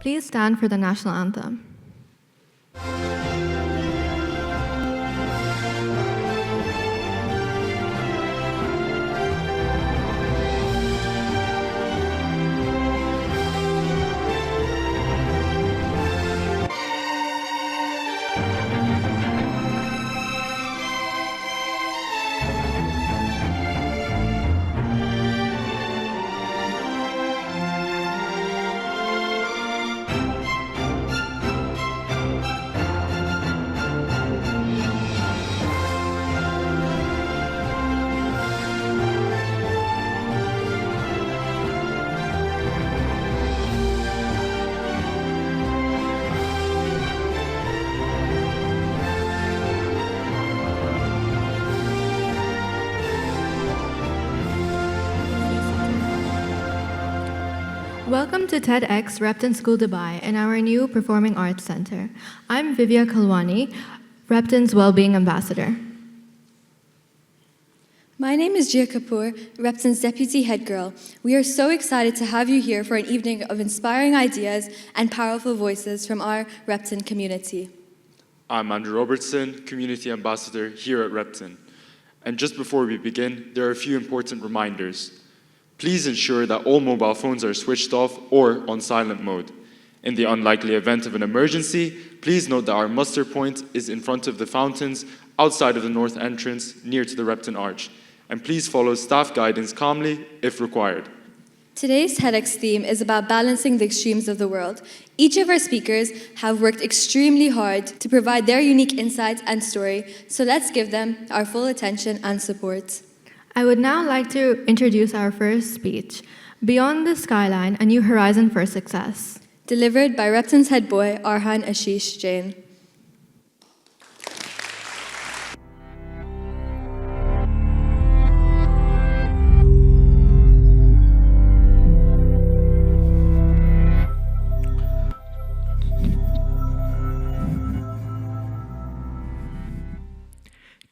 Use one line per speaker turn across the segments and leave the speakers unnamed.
Please stand for the national anthem. Welcome to TEDx Repton Dubai and our new Performing Arts Center. I'm Vivya Kalwani, Repton's Wellbeing Ambassador.
My name is Jia Kapoor, Repton's Deputy Head Girl. We are so excited to have you here for an evening of inspiring ideas and powerful voices from our Repton community.
I'm Andrew Robertson, Community Ambassador here at Repton. And just before we begin, there are a few important reminders. Please ensure that all mobile phones are switched off or on silent mode. In the unlikely event of an emergency, please note that our muster point is in front of the fountains outside of the north entrance near to the Repton Arch. And please follow staff guidance calmly if required.
Today's TEDx theme is about balancing the extremes of the world. Each of our speakers have worked extremely hard to provide their unique insights and story, so let's give them our full attention and support.
I would now like to introduce our first speech, Beyond the Skyline, A New Horizon for Success.
Delivered by Repton's head boy, Arhan Ashish Jain.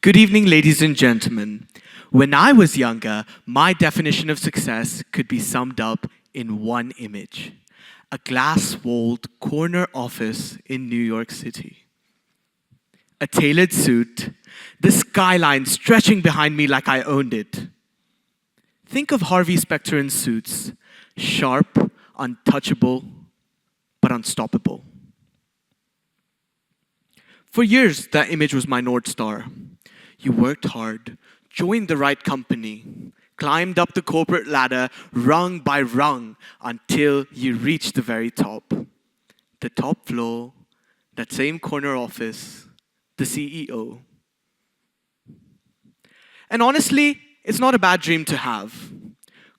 Good evening, ladies and gentlemen. When I was younger, my definition of success could be summed up in one image: a glass-walled corner office in New York City. A tailored suit, the skyline stretching behind me like I owned it. Think of Harvey Specter in Suits, sharp, untouchable, but unstoppable. For years, that image was my North Star. You worked hard, joined the right company, climbed up the corporate ladder rung by rung until you reached the very top. The top floor, that same corner office, the CEO. And honestly, it's not a bad dream to have.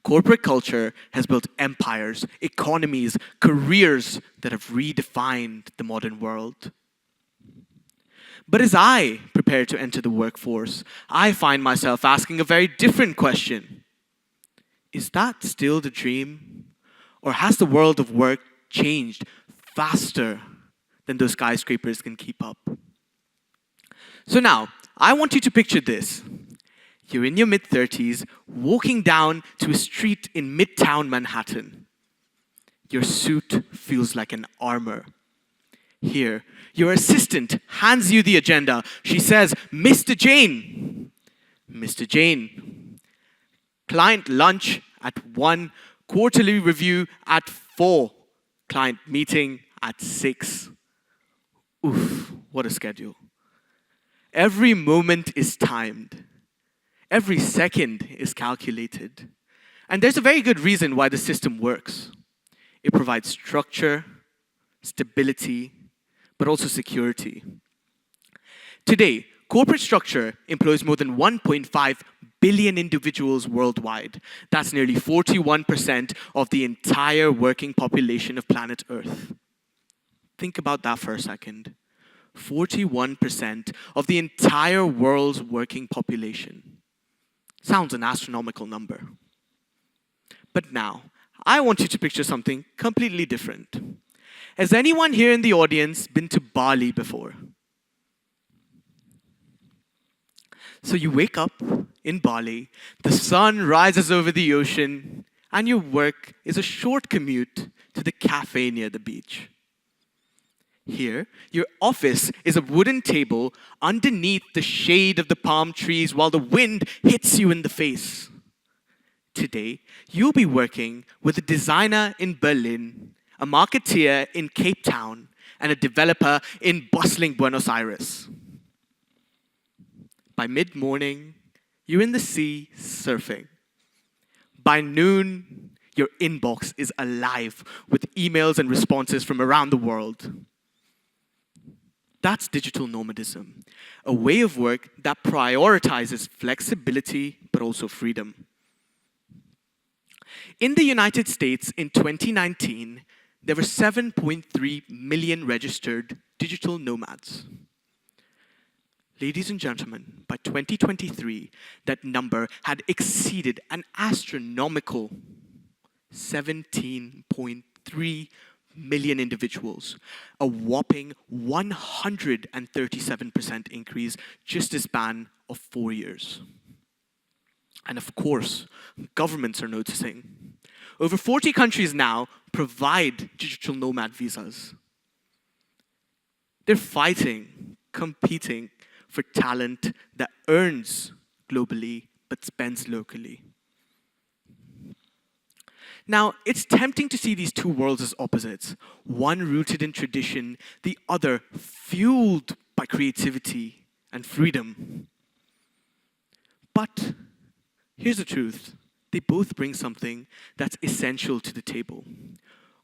Corporate culture has built empires, economies, careers that have redefined the modern world. But as I prepare to enter the workforce, I find myself asking a very different question. Is that still the dream? Or has the world of work changed faster than those skyscrapers can keep up? So now, I want you to picture this. You're in your mid-30s, walking down to a street in Midtown Manhattan. Your suit feels like an armor. Here, your assistant hands you the agenda. She says, Mr. Jain. Mr. Jain. Client lunch at 1, quarterly review at 4, client meeting at 6. Oof, what a schedule. Every moment is timed. Every second is calculated. And there's a very good reason why the system works. It provides structure, stability, but also security. Today, corporate structure employs more than 1.5 billion individuals worldwide. That's nearly 41% of the entire working population of planet Earth. Think about that for a second. 41% of the entire world's working population. Sounds an astronomical number. But now, I want you to picture something completely different. Has anyone here in the audience been to Bali before? So you wake up in Bali, the sun rises over the ocean, and your work is a short commute to the cafe near the beach. Here, your office is a wooden table underneath the shade of the palm trees while the wind hits you in the face. Today, you'll be working with a designer in Berlin, a marketeer in Cape Town, and a developer in bustling Buenos Aires. By mid-morning, you're in the sea surfing. By noon, your inbox is alive with emails and responses from around the world. That's digital nomadism, a way of work that prioritizes flexibility but also freedom. In the United States in 2019, there were 7.3 million registered digital nomads. Ladies and gentlemen, by 2023, that number had exceeded an astronomical 17.3 million individuals, a whopping 137% increase just a span of 4 years. And of course, governments are noticing. Over 40 countries now provide digital nomad visas. They're fighting, competing for talent that earns globally but spends locally. Now, it's tempting to see these two worlds as opposites, one rooted in tradition, the other fueled by creativity and freedom. But here's the truth. They both bring something that's essential to the table.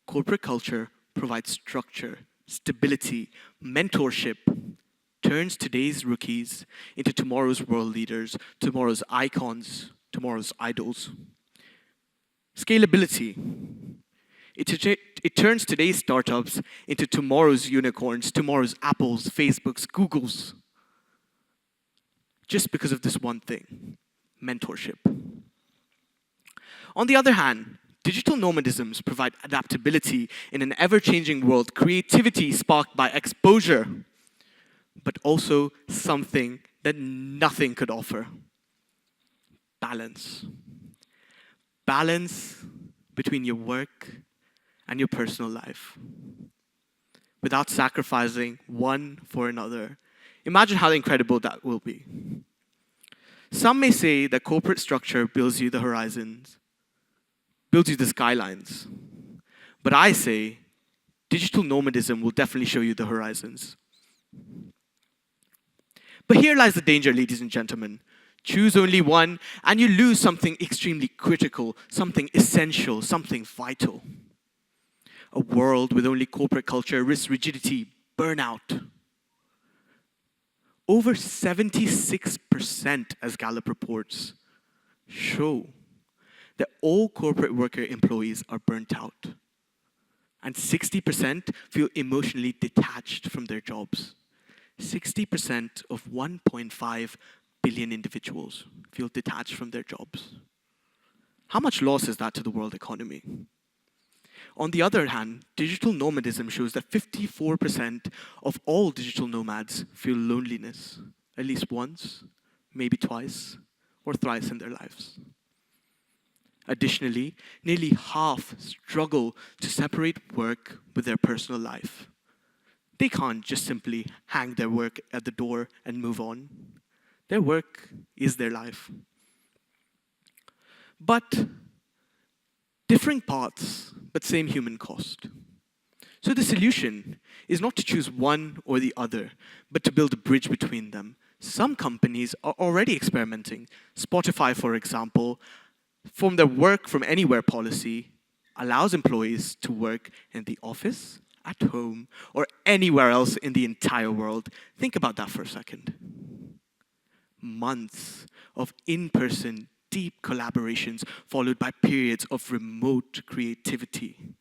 Corporate culture provides structure, stability, mentorship, turns today's rookies into tomorrow's world leaders, tomorrow's icons, tomorrow's idols. Scalability. It turns today's startups into tomorrow's unicorns, tomorrow's Apples, Facebooks, Googles. Just because of this one thing, mentorship. On the other hand, digital nomadisms provide adaptability in an ever-changing world, creativity sparked by exposure, but also something that nothing could offer. Balance. Balance between your work and your personal life without sacrificing one for another. Imagine how incredible that will be. Some may say that corporate structure builds you the horizons, builds you the skylines. But I say digital nomadism will definitely show you the horizons. But here lies the danger, ladies and gentlemen. Choose only one, and you lose something extremely critical, something essential, something vital. A world with only corporate culture risks rigidity, burnout. Over 76%, as Gallup reports, show that all corporate worker employees are burnt out. And 60% feel emotionally detached from their jobs. 60% of 1.5 billion individuals feel detached from their jobs. How much loss is that to the world economy? On the other hand, digital nomadism shows that 54% of all digital nomads feel loneliness at least once, maybe twice, or thrice in their lives. Additionally, nearly half struggle to separate work with their personal life. They can't just simply hang their work at the door and move on. Their work is their life. But differing paths, but same human cost. So the solution is not to choose one or the other, but to build a bridge between them. Some companies are already experimenting. Spotify, for example, from their work from anywhere policy, allows employees to work in the office, at home, or anywhere else in the entire world. Think about that for a second. Months of in-person, deep collaborations followed by periods of remote creativity.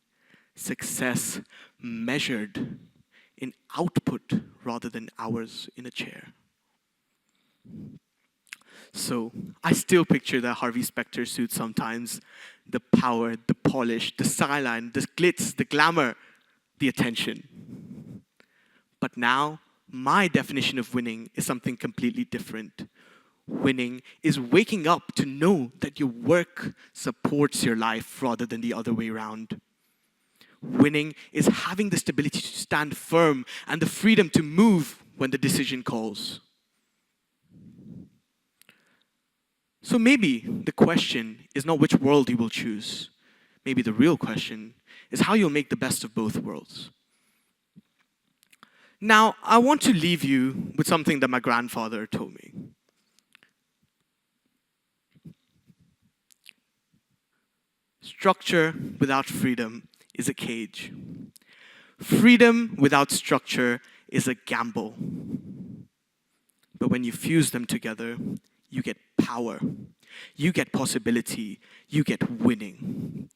Success measured in output rather than hours in a chair. So I still picture the Harvey Specter suit sometimes. The power, the polish, the skyline, the glitz, the glamour, the attention. But now, my definition of winning is something completely different. Winning is waking up to know that your work supports your life rather than the other way around. Winning is having the stability to stand firm and the freedom to move when the decision calls. So maybe the question is not which world you will choose. Maybe the real question is how you'll make the best of both worlds. Now, I want to leave you with something that my grandfather told me. Structure without freedom is a cage. Freedom without structure is a gamble. But when you fuse them together, you get power, you get possibility, you get winning.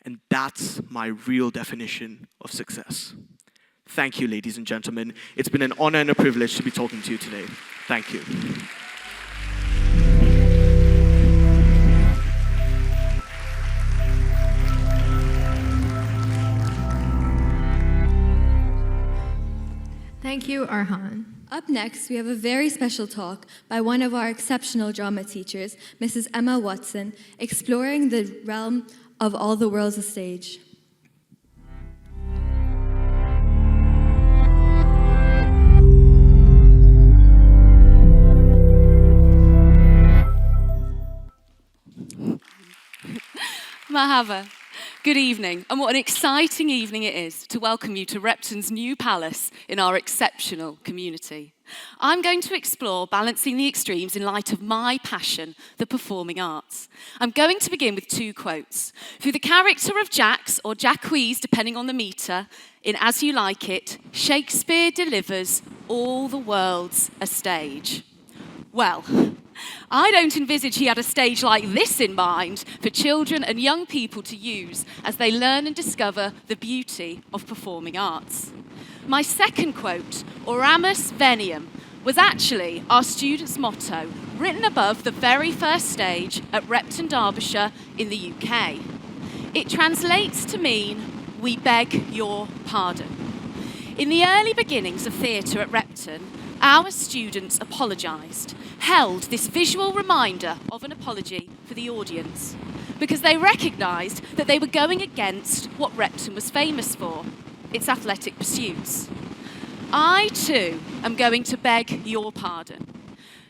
And that's my real definition of success. Thank you, ladies and gentlemen. It's been an honor and a privilege to be talking to you today. Thank you.
Thank you, Arhan.
Up next, we have a very special talk by one of our exceptional drama teachers, Mrs. Emma Watson, exploring the realm of all the world's a stage.
Mahava. Good evening, and what an exciting evening it is to welcome you to Repton's new palace in our exceptional community. I'm going to explore balancing the extremes in light of my passion, the performing arts. I'm going to begin with two quotes. Through the character of Jax, or Jacques, depending on the meter, in As You Like It, Shakespeare delivers all the world's a stage. Well, I don't envisage he had a stage like this in mind for children and young people to use as they learn and discover the beauty of performing arts. My second quote, Oramus Veniam, was actually our students' motto, written above the very first stage at Repton, Derbyshire in the UK. It translates to mean, we beg your pardon. In the early beginnings of theatre at Repton, our students apologised, held this visual reminder of an apology for the audience, because they recognised that they were going against what Repton was famous for, its athletic pursuits. I too am going to beg your pardon,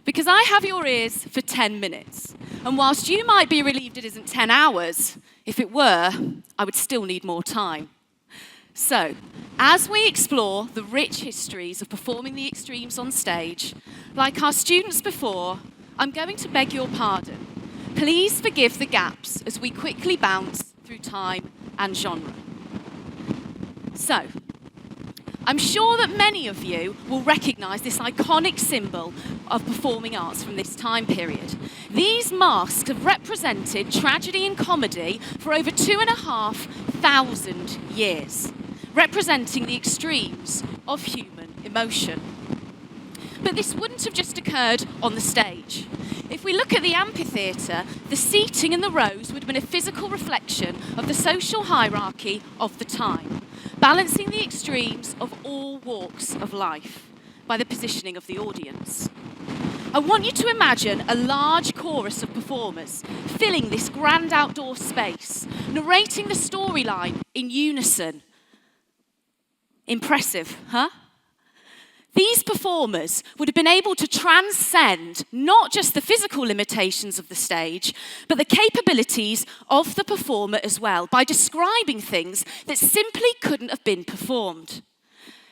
because I have your ears for 10 minutes, and whilst you might be relieved it isn't 10 hours, if it were, I would still need more time. So, as we explore the rich histories of performing the extremes on stage, like our students before, I'm going to beg your pardon. Please forgive the gaps as we quickly bounce through time and genre. So, I'm sure that many of you will recognise this iconic symbol of performing arts from this time period. These masks have represented tragedy and comedy for over 2,500 years, representing the extremes of human emotion. But this wouldn't have just occurred on the stage. If we look at the amphitheatre, the seating and the rows would have been a physical reflection of the social hierarchy of the time, balancing the extremes of all walks of life by the positioning of the audience. I want you to imagine a large chorus of performers filling this grand outdoor space, narrating the storyline in unison. Impressive, huh? These performers would have been able to transcend not just the physical limitations of the stage, but the capabilities of the performer as well, by describing things that simply couldn't have been performed.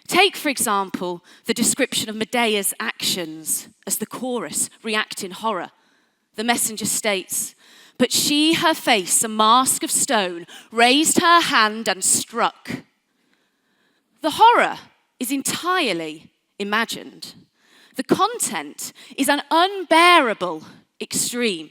Take, for example, the description of Medea's actions as the chorus react in horror. The messenger states, "But she, her face a mask of stone, raised her hand and struck." The horror is entirely imagined. The content is an unbearable extreme.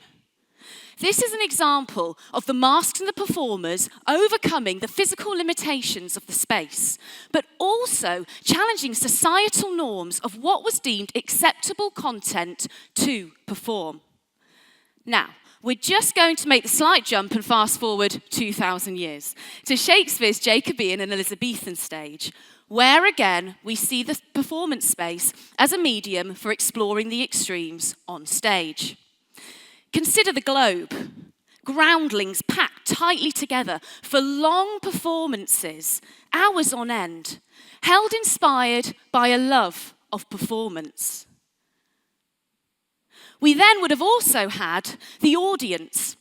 This is an example of the masks and the performers overcoming the physical limitations of the space, but also challenging societal norms of what was deemed acceptable content to perform. Now, we're just going to make the slight jump and fast forward 2,000 years to Shakespeare's Jacobean and Elizabethan stage, where again we see the performance space as a medium for exploring the extremes on stage. Consider the globe. Groundlings packed tightly together for long performances, hours on end, held inspired by a love of performance. We then would have also had the audience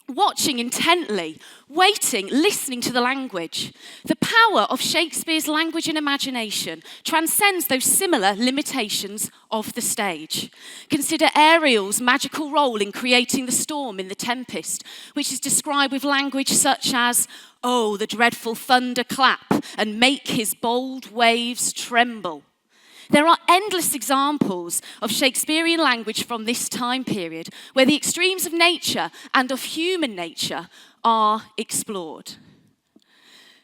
watching intently, waiting, listening to the language. The power of Shakespeare's language and imagination transcends those similar limitations of the stage. Consider Ariel's magical role in creating the storm in The Tempest, which is described with language such as, "Oh, the dreadful thunder clap, and make his bold waves tremble." There are endless examples of Shakespearean language from this time period where the extremes of nature and of human nature are explored.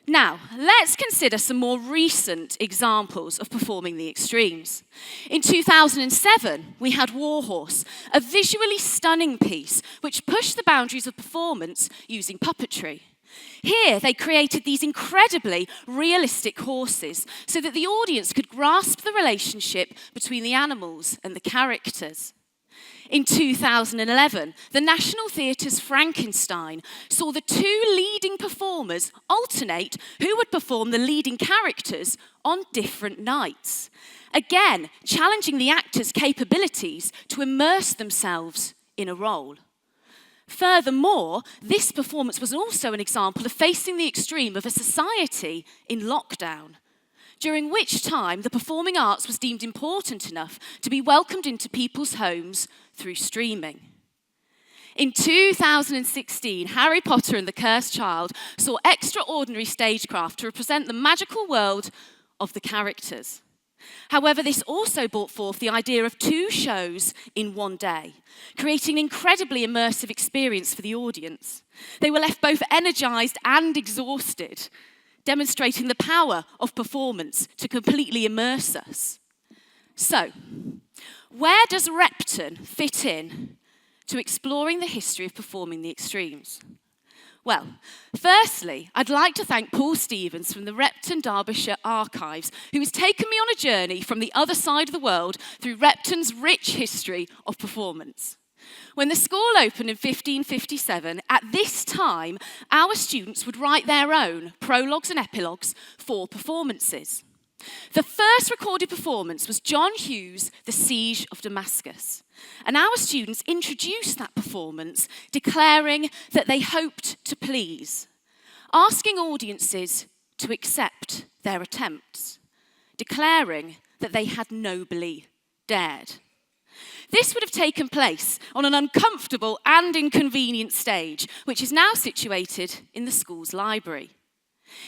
Now, let's consider some more recent examples of performing the extremes. In 2007, we had Warhorse, a visually stunning piece which pushed the boundaries of performance using puppetry. Here, they created these incredibly realistic horses so that the audience could grasp the relationship between the animals and the characters. In 2011, the National Theatre's Frankenstein saw the two leading performers alternate who would perform the leading characters on different nights. Again, challenging the actors' capabilities to immerse themselves in a role. Furthermore, this performance was also an example of facing the extreme of a society in lockdown, during which time the performing arts was deemed important enough to be welcomed into people's homes through streaming. In 2016, Harry Potter and the Cursed Child saw extraordinary stagecraft to represent the magical world of the characters. However, this also brought forth the idea of two shows in one day, creating an incredibly immersive experience for the audience. They were left both energized and exhausted, demonstrating the power of performance to completely immerse us. So, where does Repton fit in to exploring the history of performing the extremes? Well, firstly, I'd like to thank Paul Stevens from the Repton Derbyshire Archives, who has taken me on a journey from the other side of the world through Repton's rich history of performance. When the school opened in 1557, at this time, our students would write their own prologues and epilogues for performances. The first recorded performance was John Hughes' The Siege of Damascus. And our students introduced that performance, declaring that they hoped to please, asking audiences to accept their attempts, declaring that they had nobly dared. This would have taken place on an uncomfortable and inconvenient stage, which is now situated in the school's library.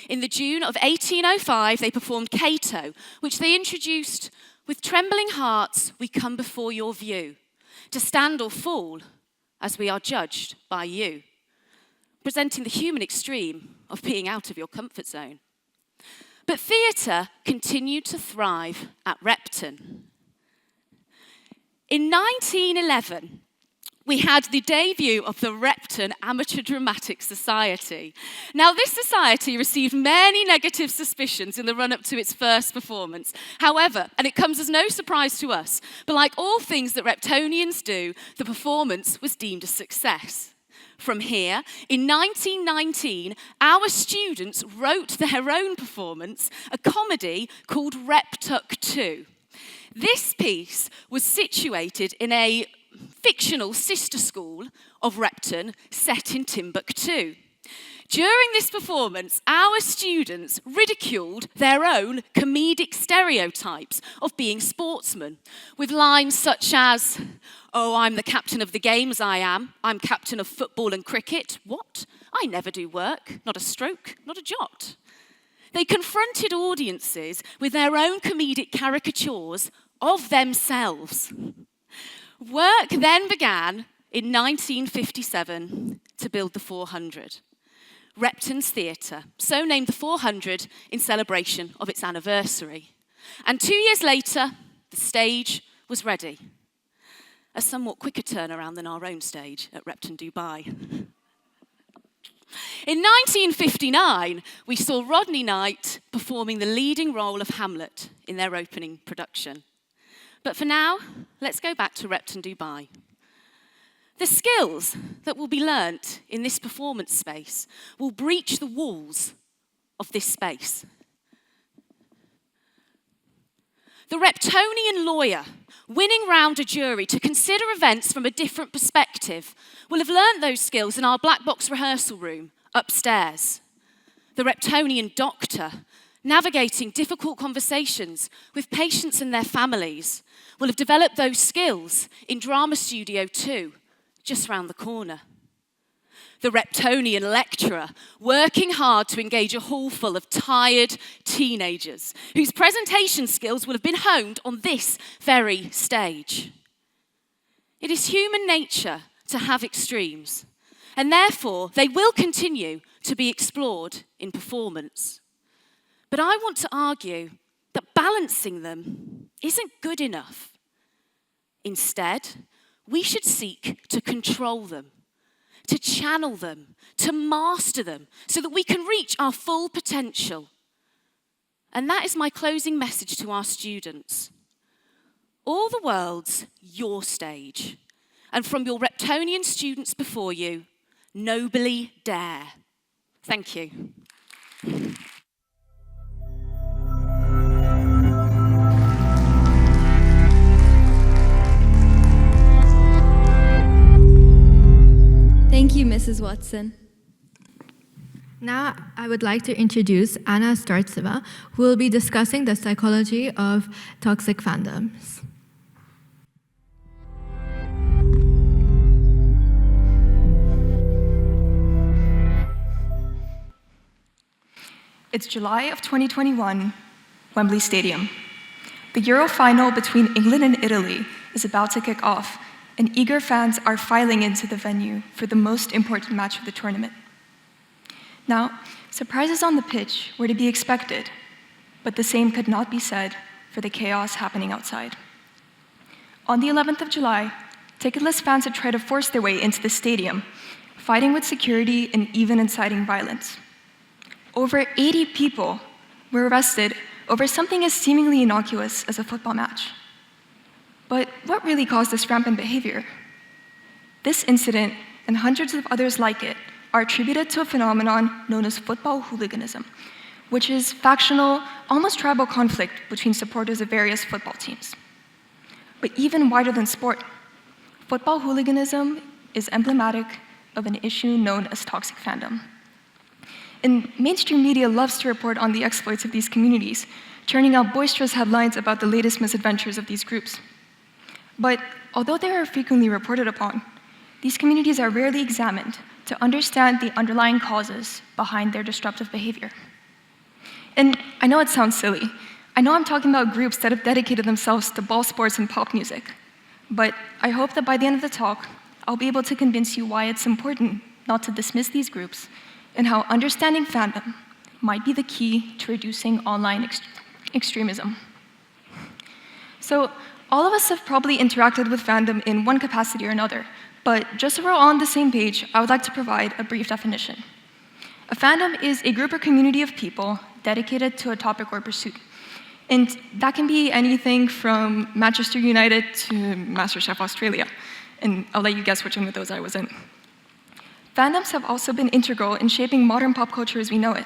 In the June of 1805, they performed Cato, which they introduced, "With trembling hearts we come before your view, to stand or fall as we are judged by you," presenting the human extreme of being out of your comfort zone. But theatre continued to thrive at Repton. In 1911, we had the debut of the Repton Amateur Dramatic Society. Now, this society received many negative suspicions in the run-up to its first performance. However, and it comes as no surprise to us, but like all things that Reptonians do, the performance was deemed a success. From here, in 1919, our students wrote their own performance, a comedy called Reptuck 2. This piece was situated in a fictional sister school of Repton set in Timbuktu. During this performance, our students ridiculed their own comedic stereotypes of being sportsmen, with lines such as, "Oh, I'm the captain of the games, I am. I'm captain of football and cricket. What? I never do work. Not a stroke, not a jot." They confronted audiences with their own comedic caricatures of themselves. Work then began in 1957 to build the 400. Repton's Theatre, so named the 400 in celebration of its anniversary. And 2 years later, the stage was ready. A somewhat quicker turnaround than our own stage at Repton Dubai. In 1959, we saw Rodney Knight performing the leading role of Hamlet in their opening production. But for now, let's go back to Repton Dubai. The skills that will be learnt in this performance space will breach the walls of this space. The Reptonian lawyer, winning round a jury to consider events from a different perspective, will have learnt those skills in our black box rehearsal room upstairs. The Reptonian doctor, navigating difficult conversations with patients and their families, will have developed those skills in Drama Studio 2, just round the corner. The Reptonian lecturer, working hard to engage a hall full of tired teenagers, whose presentation skills will have been honed on this very stage. It is human nature to have extremes, and therefore they will continue to be explored in performance. But I want to argue that balancing them isn't good enough. Instead, we should seek to control them, to channel them, to master them, so that we can reach our full potential. And that is my closing message to our students. All the world's your stage, and from your Reptonian students before you, nobly dare. Thank you.
Thank you, Mrs. Watson.
Now, I would like to introduce Anna Startseva, who will be discussing the psychology of toxic fandoms.
It's July of 2021, Wembley Stadium. The Euro final between England and Italy is about to kick off, and eager fans are filing into the venue for the most important match of the tournament. Now, surprises on the pitch were to be expected, but the same could not be said for the chaos happening outside. On the 11th of July, ticketless fans had tried to force their way into the stadium, fighting with security and even inciting violence. Over 80 people were arrested over something as seemingly innocuous as a football match. But what really caused this rampant behavior? This incident, and hundreds of others like it, are attributed to a phenomenon known as football hooliganism, which is factional, almost tribal conflict between supporters of various football teams. But even wider than sport, football hooliganism is emblematic of an issue known as toxic fandom. And mainstream media loves to report on the exploits of these communities, churning out boisterous headlines about the latest misadventures of these groups. But although they are frequently reported upon, these communities are rarely examined to understand the underlying causes behind their disruptive behavior. And I know it sounds silly. I know I'm talking about groups that have dedicated themselves to ball sports and pop music. But I hope that by the end of the talk, I'll be able to convince you why it's important not to dismiss these groups and how understanding fandom might be the key to reducing online extremism. So, all of us have probably interacted with fandom in one capacity or another, but just so we're all on the same page, I would like to provide a brief definition. A fandom is a group or community of people dedicated to a topic or pursuit. And that can be anything from Manchester United to MasterChef Australia. And I'll let you guess which one of those I was in. Fandoms have also been integral in shaping modern pop culture as we know it.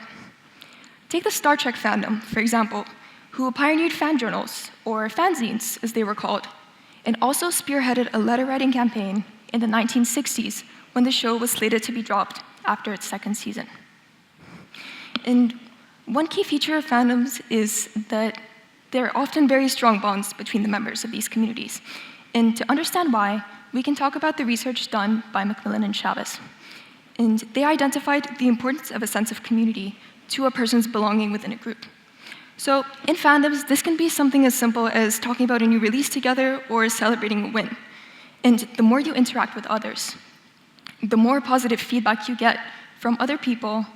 Take the Star Trek fandom, for example, who pioneered fan journals, or fanzines as they were called, and also spearheaded a letter-writing campaign in the 1960s when the show was slated to be dropped after its second season. And one key feature of fandoms is that there are often very strong bonds between the members of these communities. And to understand why, we can talk about the research done by Macmillan and Chavez. And they identified the importance of a sense of community to a person's belonging within a group. So in fandoms, this can be something as simple as talking about a new release together or celebrating a win. And the more you interact with others, the more positive feedback you get from other people,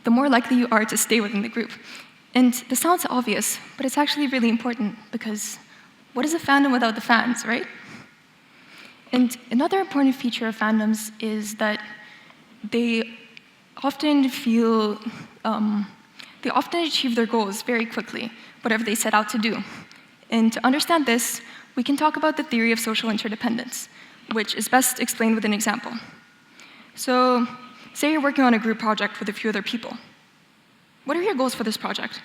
the more likely you are to stay within the group. And this sounds obvious, but it's actually really important because what is a fandom without the fans, right? And another important feature of fandoms is that they often feel, they often achieve their goals very quickly, whatever they set out to do. And to understand this, we can talk about the theory of social interdependence, which is best explained with an example. So, say you're working on a group project with a few other people. What are your goals for this project?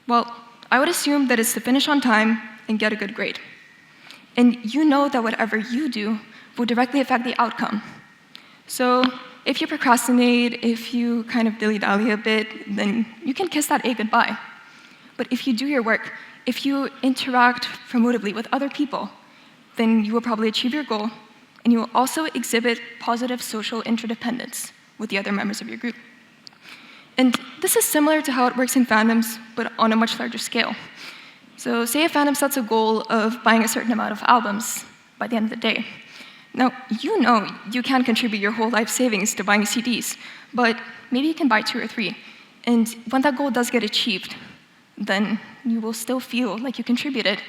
Well, I would assume that it's to finish on time and get a good grade. And you know that whatever you do will directly affect the outcome. So if you procrastinate, if you kind of dilly-dally a bit, then you can kiss that A goodbye. But if you do your work, if you interact promotively with other people, then you will probably achieve your goal, and you will also exhibit positive social interdependence with the other members of your group. And this is similar to how it works in fandoms, but on a much larger scale. So say a fandom sets a goal of buying a certain amount of albums by the end of the day. Now, you know you can't contribute your whole life savings to buying CDs, but maybe you can buy 2 or 3. And when that goal does get achieved, then you will still feel like you contributed,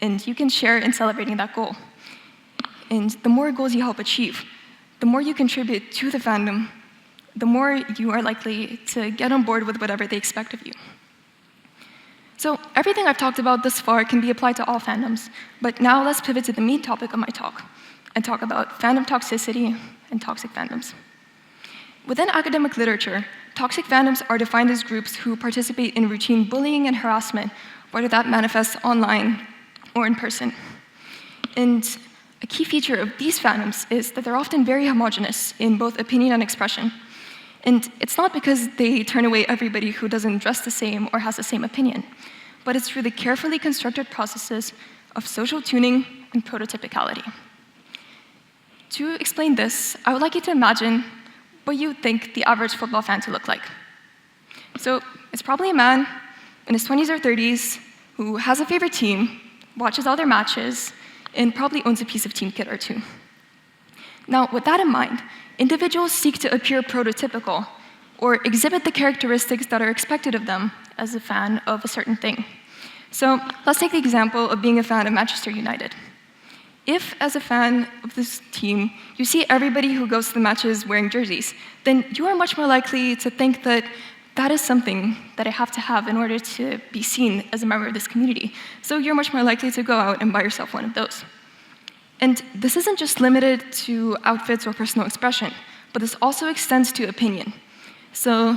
and you can share in celebrating that goal. And the more goals you help achieve, the more you contribute to the fandom, the more you are likely to get on board with whatever they expect of you. So everything I've talked about thus far can be applied to all fandoms, but now let's pivot to the main topic of my talk and talk about fandom toxicity and toxic fandoms. Within academic literature, toxic fandoms are defined as groups who participate in routine bullying and harassment, whether that manifests online or in person. And a key feature of these fandoms is that they're often very homogeneous in both opinion and expression. And it's not because they turn away everybody who doesn't dress the same or has the same opinion, but it's through the carefully constructed processes of social tuning and prototypicality. To explain this, I would like you to imagine what you think the average football fan to look like. So it's probably a man in his 20s or 30s who has a favorite team, watches all their matches, and probably owns a piece of team kit or two. Now, with that in mind, individuals seek to appear prototypical or exhibit the characteristics that are expected of them as a fan of a certain thing. So let's take the example of being a fan of Manchester United. If, as a fan of this team, you see everybody who goes to the matches wearing jerseys, then you are much more likely to think that that is something that I have to have in order to be seen as a member of this community. So you're much more likely to go out and buy yourself one of those. And this isn't just limited to outfits or personal expression, but this also extends to opinion. So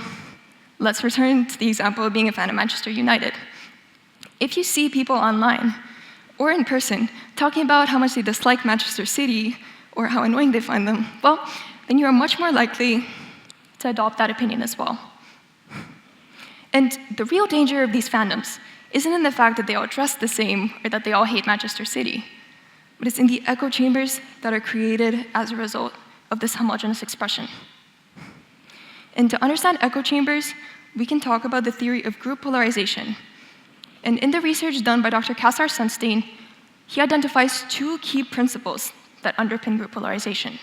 let's return to the example of being a fan of Manchester United. If you see people online or in person talking about how much they dislike Manchester City or how annoying they find them, well, then you are much more likely to adopt that opinion as well. And the real danger of these fandoms isn't in the fact that they all dress the same or that they all hate Manchester City, but it's in the echo chambers that are created as a result of this homogeneous expression. And to understand echo chambers, we can talk about the theory of group polarization. And in the research done by Dr. Kassar Sunstein, he identifies 2 key principles that underpin group polarization.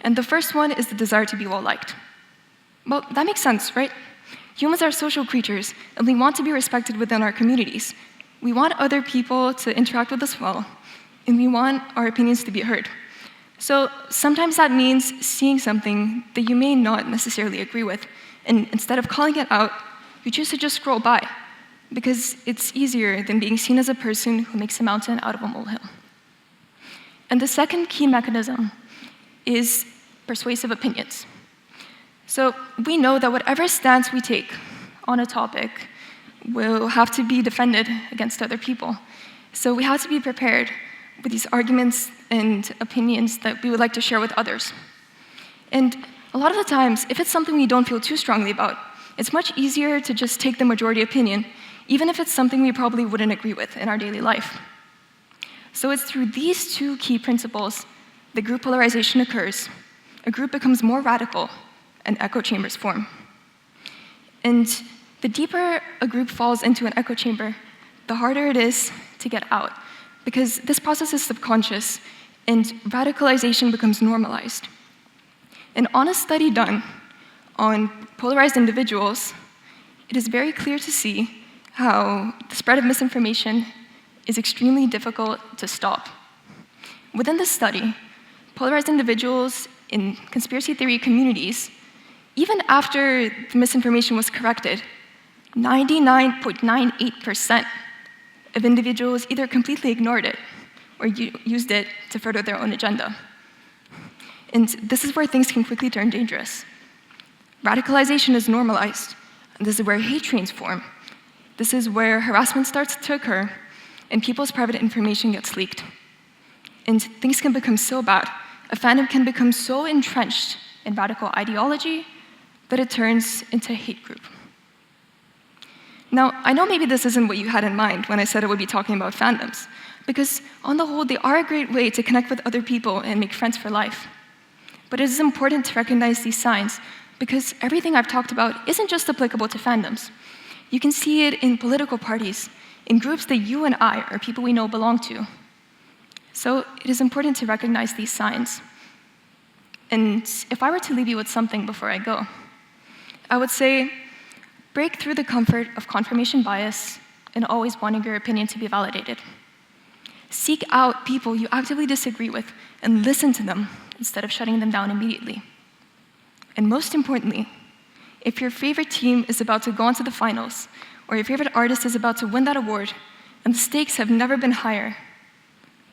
And the first one is the desire to be well-liked. Well, that makes sense, right? Humans are social creatures, and we want to be respected within our communities. We want other people to interact with us well, and we want our opinions to be heard. So sometimes that means seeing something that you may not necessarily agree with, and instead of calling it out, you choose to just scroll by, because it's easier than being seen as a person who makes a mountain out of a molehill. And the second key mechanism is persuasive opinions. So we know that whatever stance we take on a topic will have to be defended against other people. So we have to be prepared with these arguments and opinions that we would like to share with others. And a lot of the times, if it's something we don't feel too strongly about, it's much easier to just take the majority opinion, even if it's something we probably wouldn't agree with in our daily life. So it's through these 2 key principles that group polarization occurs. A group becomes more radical, and echo chambers form. And the deeper a group falls into an echo chamber, the harder it is to get out, because this process is subconscious, and radicalization becomes normalized. And on a study done on polarized individuals, it is very clear to see how the spread of misinformation is extremely difficult to stop. Within this study, polarized individuals in conspiracy theory communities Even after the misinformation was corrected, 99.98% of individuals either completely ignored it or used it to further their own agenda. And this is where things can quickly turn dangerous. Radicalization is normalized, and this is where hate trains form. This is where harassment starts to occur, and people's private information gets leaked. And things can become so bad, a fandom can become so entrenched in radical ideology that it turns into a hate group. Now, I know maybe this isn't what you had in mind when I said I would be talking about fandoms, because on the whole, they are a great way to connect with other people and make friends for life. But it is important to recognize these signs, because everything I've talked about isn't just applicable to fandoms. You can see it in political parties, in groups that you and I, or people we know, belong to. So it is important to recognize these signs. And if I were to leave you with something before I go, I would say, break through the comfort of confirmation bias and always wanting your opinion to be validated. Seek out people you actively disagree with and listen to them instead of shutting them down immediately. And most importantly, if your favorite team is about to go on to the finals, or your favorite artist is about to win that award, and the stakes have never been higher,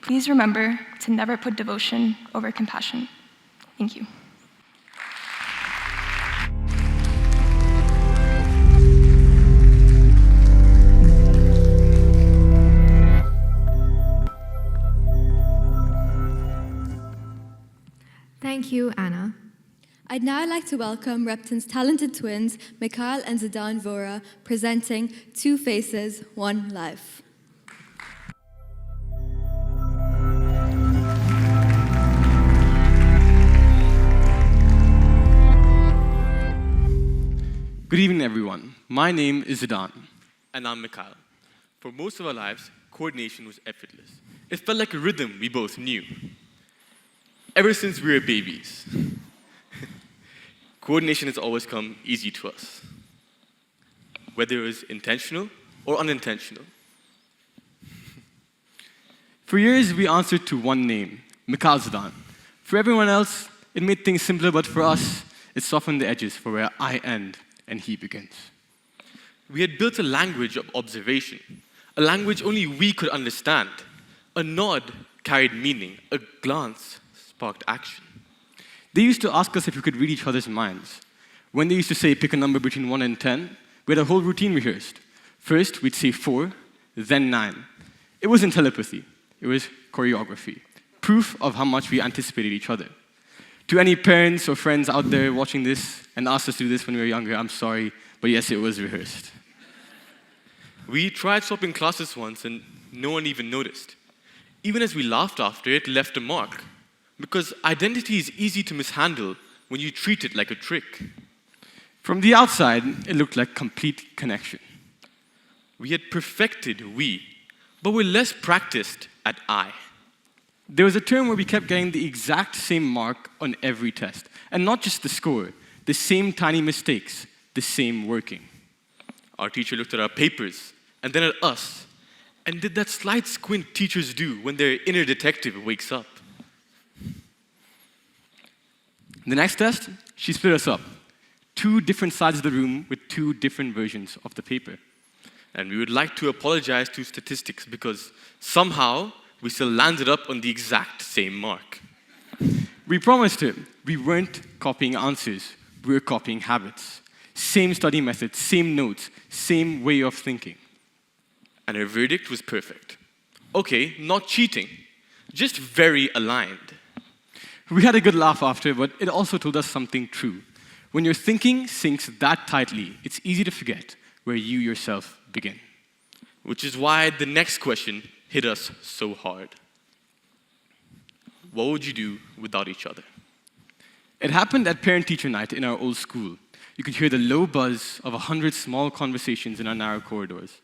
please remember to never put devotion over compassion. Thank you.
Thank you, Anna.
I'd now like to welcome Repton's talented twins, Mikhail and Zidane Vora, presenting Two Faces, One Life.
Good evening, everyone. My name is Zidane. And I'm Mikhail. For most of our lives, coordination was effortless. It felt like a rhythm we both knew. Ever since we were babies, coordination has always come easy to us, whether it was intentional or unintentional. For years, we answered to one name, Mikhail Zidane. For everyone else, it made things simpler, but for us, it softened the edges for where I end and he begins. We had built a language of observation, a language only we could understand. A nod carried meaning, a glance sparked action. They used to ask us if we could read each other's minds. When they used to say, pick a number between 1 and 10, we had a whole routine rehearsed. First, we'd say 4, then 9. It wasn't telepathy, it was choreography, proof of how much we anticipated each other. To any parents or friends out there watching this and asked us to do this when we were younger, I'm sorry, but yes, it was rehearsed. We tried swapping classes once and no one even noticed. Even as we laughed after it, left a mark. Because identity is easy to mishandle when you treat it like a trick. From the outside, it looked like complete connection. We had perfected we, but were less practiced at I. There was a term where we kept getting the exact same mark on every test. And not just the score, the same tiny mistakes, the same working. Our teacher looked at our papers, and then at us, and did that slight squint teachers do when their inner detective wakes up. The next test, she split us up. 2 different sides of the room with 2 different versions of the paper. And we would like to apologize to statistics because somehow we still landed up on the exact same mark. We promised her we weren't copying answers, we were copying habits. Same study methods, same notes, same way of thinking. And her verdict was perfect. Okay, not cheating, just very aligned. We had a good laugh after, but it also told us something true. When your thinking sinks that tightly, it's easy to forget where you yourself begin. Which is why the next question hit us so hard. What would you do without each other? It happened at parent-teacher night in our old school. You could hear the low buzz of 100 small conversations in our narrow corridors.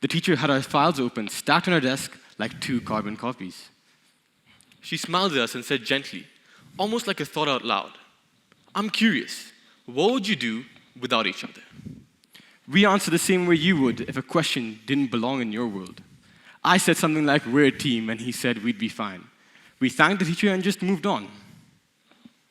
The teacher had our files open, stacked on our desk like 2 carbon copies. She smiled at us and said gently, almost like a thought out loud, I'm curious, what would you do without each other? We answered the same way you would if a question didn't belong in your world. I said something like, we're a team, and he said we'd be fine. We thanked the teacher and just moved on.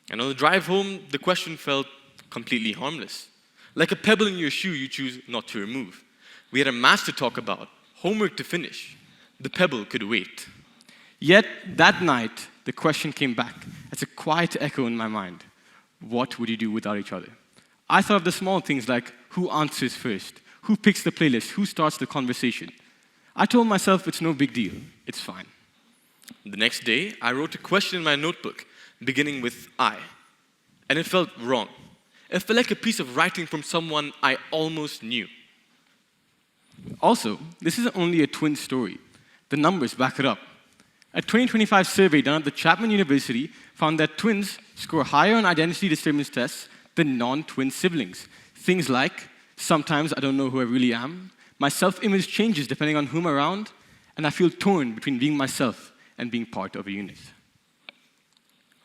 And on the drive home, the question felt
completely harmless. Like a pebble in your shoe you choose not to remove. We had a match to talk about, homework to finish. The pebble could wait.
Yet, that night, the question came back as a quiet echo in my mind. What would you do without each other? I thought of the small things like who answers first, who picks the playlist, who starts the conversation. I told myself it's no big deal, it's fine.
The next day, I wrote a question in my notebook, beginning with I. And it felt wrong. It felt like a piece of writing from someone I almost knew.
Also, this isn't only a twin story. The numbers back it up. A 2025 survey done at the Chapman University found that twins score higher on identity disturbance tests than non-twin siblings. Things like, sometimes I don't know who I really am, my self-image changes depending on whom I'm around, and I feel torn between being myself and being part of a unit.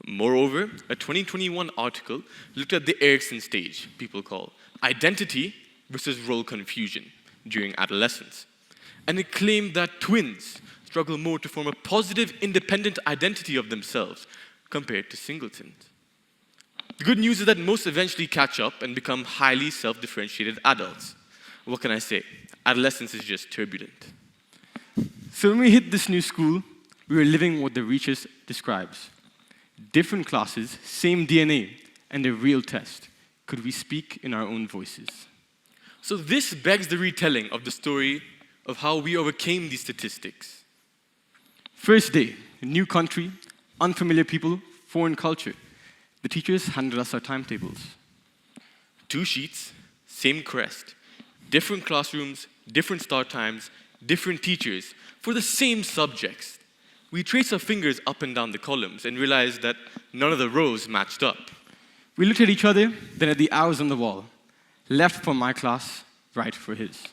Moreover, a 2021 article looked at the Erikson stage, people call identity versus role confusion during adolescence. And it claimed that twins struggle more to form a positive, independent identity of themselves compared to singletons. The good news is that most eventually catch up and become highly self-differentiated adults. What can I say? Adolescence is just turbulent.
So when we hit this new school, we were living what the Reaches describes. Different classes, same DNA, and a real test. Could we speak in our own voices?
So this begs the retelling of the story of how we overcame these statistics.
First day, new country, unfamiliar people, foreign culture. The teachers handed us our timetables.
2 sheets, same crest, different classrooms, different start times, different teachers for the same subjects. We traced our fingers up and down the columns and realized that none of the rows matched up.
We looked at each other, then at the hours on the wall. Left for my class, right for his.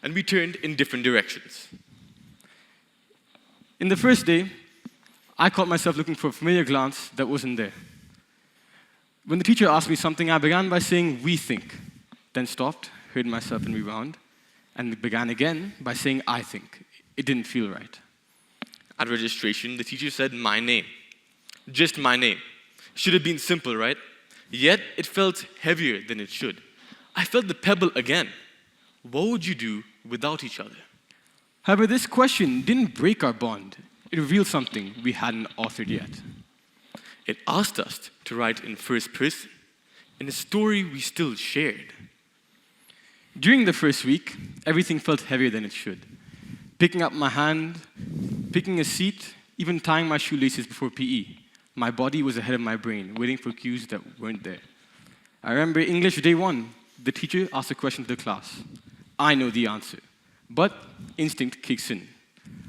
And we turned in different directions.
In the first day, I caught myself looking for a familiar glance that wasn't there. When the teacher asked me something, I began by saying, "we think," then stopped, heard myself and rewound, and began again by saying, "I think." It didn't feel right.
At registration, the teacher said my name. Just my name. Should have been simple, right? Yet, it felt heavier than it should. I felt the pebble again. What would you do without each other?
However, this question didn't break our bond. It revealed something we hadn't authored yet.
It asked us to write in first person, in a story we still shared.
During the first week, everything felt heavier than it should. Picking up my hand, picking a seat, even tying my shoelaces before PE. My body was ahead of my brain, waiting for cues that weren't there. I remember English day 1, the teacher asked a question to the class. I know the answer, but instinct kicks in.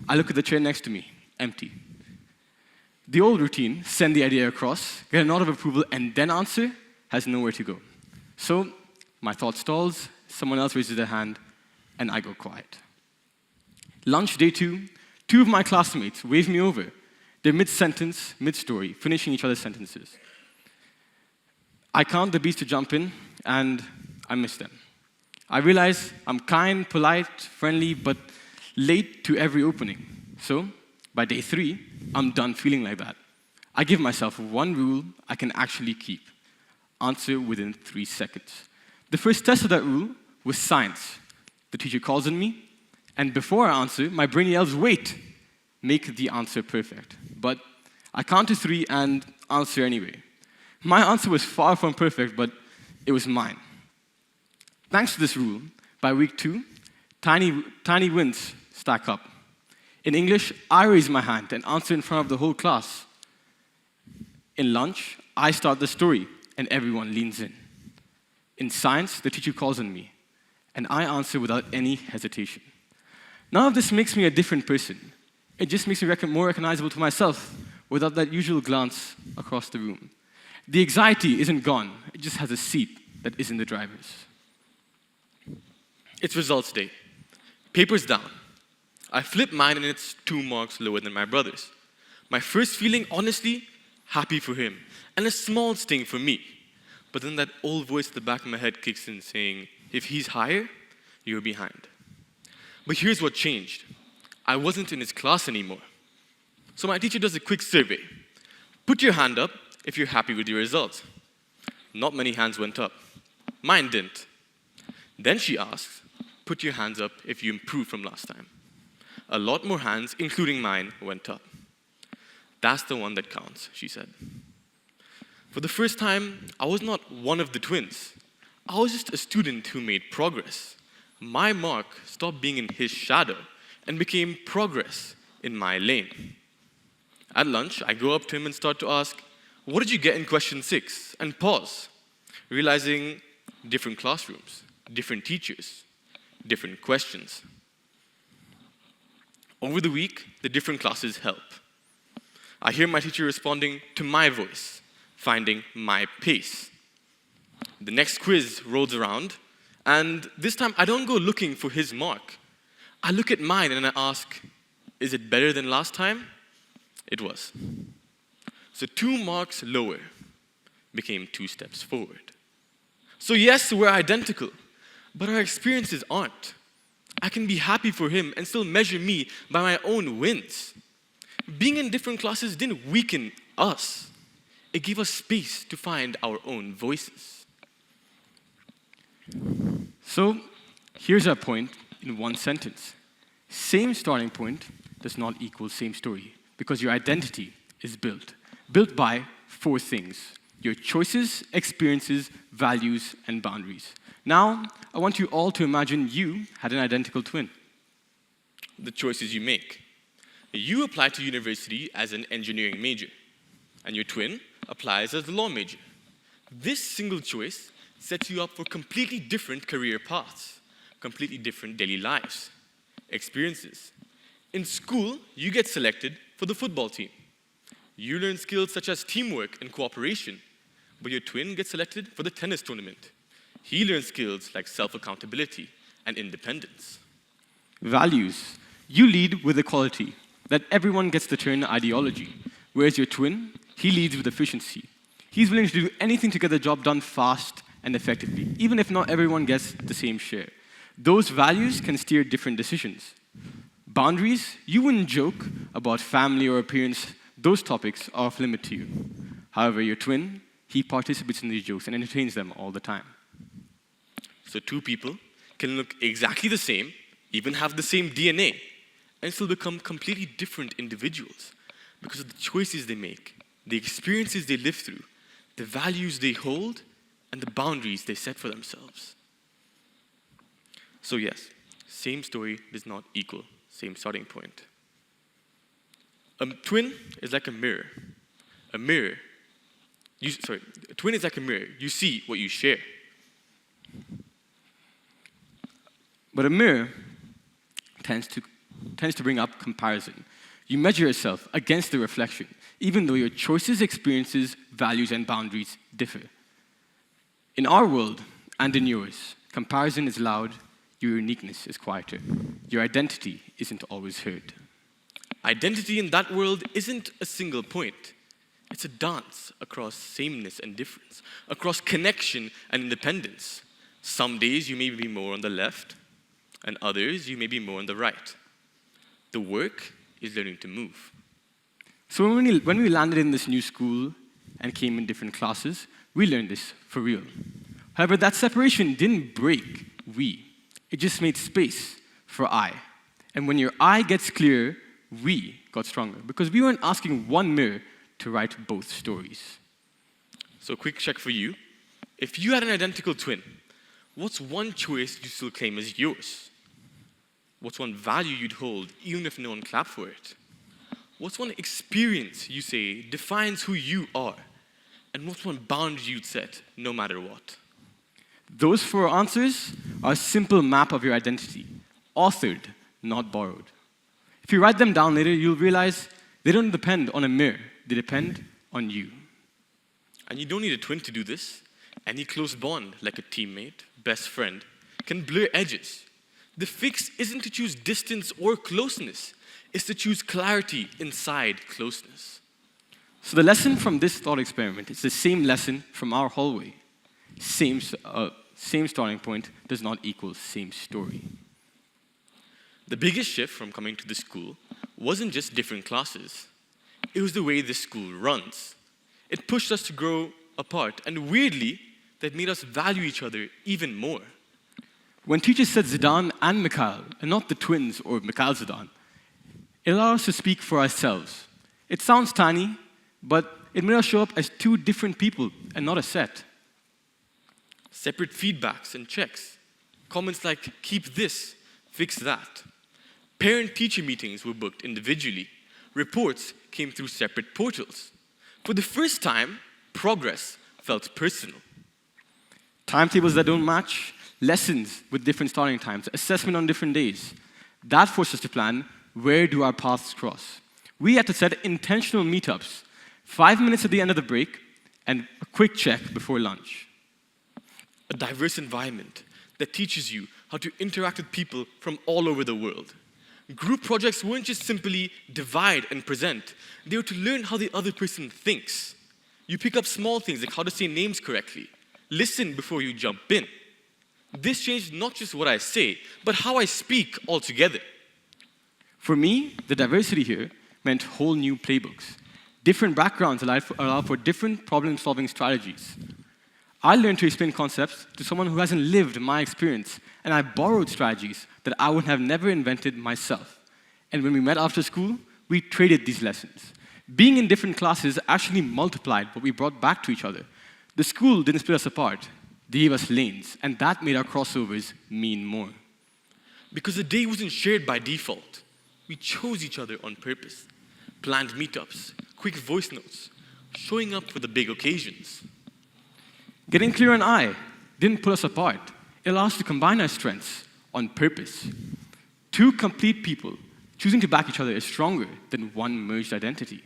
I look at the chair next to me, empty. The old routine, send the idea across, get a nod of approval, and then answer, has nowhere to go. So, my thought stalls, someone else raises their hand, and I go quiet. Lunch day 2, 2 of my classmates wave me over. They're mid-sentence, mid-story, finishing each other's sentences. I count the beats to jump in, and I miss them. I realize I'm kind, polite, friendly, but late to every opening. So, by day 3, I'm done feeling like that. I give myself one rule I can actually keep. Answer within 3 seconds. The first test of that rule was science. The teacher calls on me, and before I answer, my brain yells, "Wait!" Make the answer perfect. But I count to 3 and answer anyway. My answer was far from perfect, but it was mine. Thanks to this rule, by week 2, tiny wins stack up. In English, I raise my hand and answer in front of the whole class. In lunch, I start the story, and everyone leans in. In science, the teacher calls on me, and I answer without any hesitation. None of this makes me a different person. It just makes me more recognizable to myself without that usual glance across the room. The anxiety isn't gone. It just has a seat that isn't the driver's.
It's results day. Papers down. I flip mine and it's 2 marks lower than my brother's. My first feeling, honestly, happy for him, and a small sting for me. But then that old voice at the back of my head kicks in saying, if he's higher, you're behind. But here's what changed. I wasn't in his class anymore. So my teacher does a quick survey. Put your hand up if you're happy with your results. Not many hands went up. Mine didn't. Then she asks, put your hands up if you improved from last time. A lot more hands, including mine, went up. That's the one that counts, she said. For the first time, I was not one of the twins. I was just a student who made progress. My mark stopped being in his shadow and became progress in my lane. At lunch, I go up to him and start to ask, what did you get in question 6? And pause, realizing different classrooms, different teachers, different questions. Over the week, the different classes help. I hear my teacher responding to my voice, finding my pace. The next quiz rolls around, and this time I don't go looking for his mark. I look at mine and I ask, is it better than last time? It was. So 2 marks lower became 2 steps forward. So yes, we're identical, but our experiences aren't. I can be happy for him and still measure me by my own wins. Being in different classes didn't weaken us. It gave us space to find our own voices.
So here's our point in one sentence. Same starting point does not equal same story, because your identity is built by 4 things: your choices, experiences, values, and boundaries. Now, I want you all to imagine you had an identical twin.
The choices you make. You apply to university as an engineering major, and your twin applies as a law major. This single choice sets you up for completely different career paths, completely different daily lives, experiences. In school, you get selected for the football team. You learn skills such as teamwork and cooperation, but your twin gets selected for the tennis tournament. He learns skills like self-accountability and independence.
Values. You lead with equality, that everyone gets the turn ideology, whereas your twin, he leads with efficiency. He's willing to do anything to get the job done fast and effectively, even if not everyone gets the same share. Those values can steer different decisions. Boundaries, you wouldn't joke about family or appearance. Those topics are off limit to you. However, your twin, he participates in these jokes and entertains them all the time.
So 2 people can look exactly the same, even have the same DNA, and still become completely different individuals because of the choices they make, the experiences they live through, the values they hold, and the boundaries they set for themselves. So yes, same story does not equal same starting point. A twin is like a mirror. A twin is like a mirror. You see what you share.
But a mirror tends to bring up comparison. You measure yourself against the reflection, even though your choices, experiences, values, and boundaries differ. In our world, and in yours, comparison is loud, your uniqueness is quieter. Your identity isn't always heard.
Identity in that world isn't a single point. It's a dance across sameness and difference, across connection and independence. Some days you may be more on the left, and others you may be more on the right. The work is learning to move.
So when we landed in this new school and came in different classes, we learned this for real. However, that separation didn't break we. It just made space for I. And when your I gets clearer, we got stronger, because we weren't asking one mirror to write both stories.
So quick check for you. If you had an identical twin, what's one choice you still claim as yours? What's one value you'd hold even if no one clapped for it? What's one experience you say defines who you are? And what's one boundary you'd set no matter what?
Those 4 answers are a simple map of your identity, authored, not borrowed. If you write them down later, you'll realize they don't depend on a mirror, they depend on you.
And you don't need a twin to do this. Any close bond, like a teammate, best friend, can blur edges. The fix isn't to choose distance or closeness, it's to choose clarity inside closeness.
So the lesson from this thought experiment is the same lesson from our hallway. Same starting point does not equal same story.
The biggest shift from coming to the school wasn't just different classes. It was the way this school runs. It pushed us to grow apart, and weirdly, that made us value each other even more.
When teachers said Zidane and Mikhail, and not the twins or Mikhail Zidane, it allowed us to speak for ourselves. It sounds tiny, but it made us show up as two different people and not a set.
Separate feedbacks and checks. Comments like, keep this, fix that. Parent-teacher meetings were booked individually. Reports came through separate portals. For the first time, progress felt personal.
Timetables that don't match, lessons with different starting times, assessment on different days. That forced us to plan, where do our paths cross? We had to set intentional meetups, 5 minutes at the end of the break, and a quick check before lunch.
A diverse environment that teaches you how to interact with people from all over the world. Group projects weren't just simply divide and present. They were to learn how the other person thinks. You pick up small things like how to say names correctly. Listen before you jump in. This changed not just what I say, but how I speak altogether.
For me, the diversity here meant whole new playbooks. Different backgrounds allow for different problem-solving strategies. I learned to explain concepts to someone who hasn't lived my experience, and I borrowed strategies that I would have never invented myself. And when we met after school, we traded these lessons. Being in different classes actually multiplied what we brought back to each other. The school didn't split us apart. They gave us lanes, and that made our crossovers mean more.
Because the day wasn't shared by default. We chose each other on purpose. Planned meetups, quick voice notes, showing up for the big occasions.
Getting clear on I didn't pull us apart. It allowed us to combine our strengths on purpose. Two complete people choosing to back each other is stronger than one merged identity.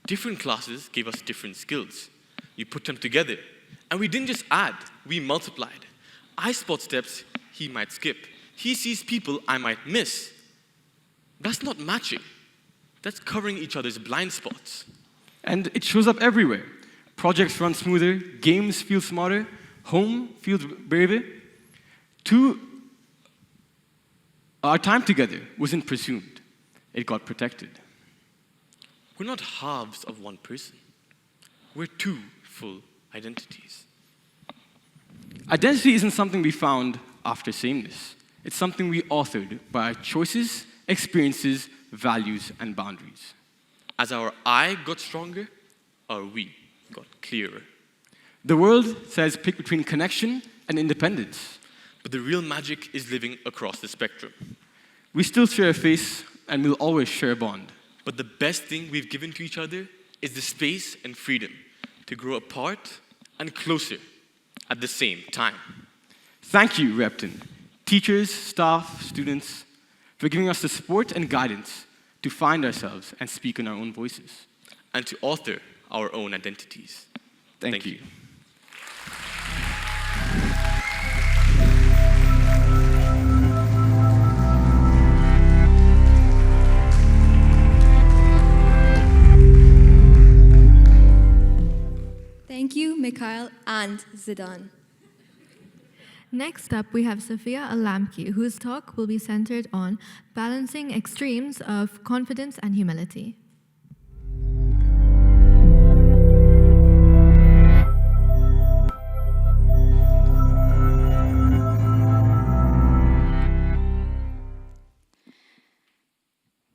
Different classes gave us different skills. You put them together. And we didn't just add, we multiplied. I spot steps he might skip. He sees people I might miss. That's not matching. That's covering each other's blind spots.
And it shows up everywhere. Projects run smoother, games feel smarter, home feels braver. Our time together wasn't presumed. It got protected.
We're not halves of one person. We're two full identities.
Identity isn't something we found after sameness. It's something we authored by our choices, experiences, values, and boundaries.
As our I got stronger, our we got clearer.
The world says pick between connection and independence.
But the real magic is living across the spectrum.
We still share a face, and we'll always share a bond.
But the best thing we've given to each other is the space and freedom to grow apart and closer at the same time.
Thank you, Repton, teachers, staff, students, for giving us the support and guidance to find ourselves and speak in our own voices.
And to author our own identities.
Thank you.
Thank you, Mikhail and Zidane.
Next up, we have Sophia Alamki, whose talk will be centered on balancing extremes of confidence and humility.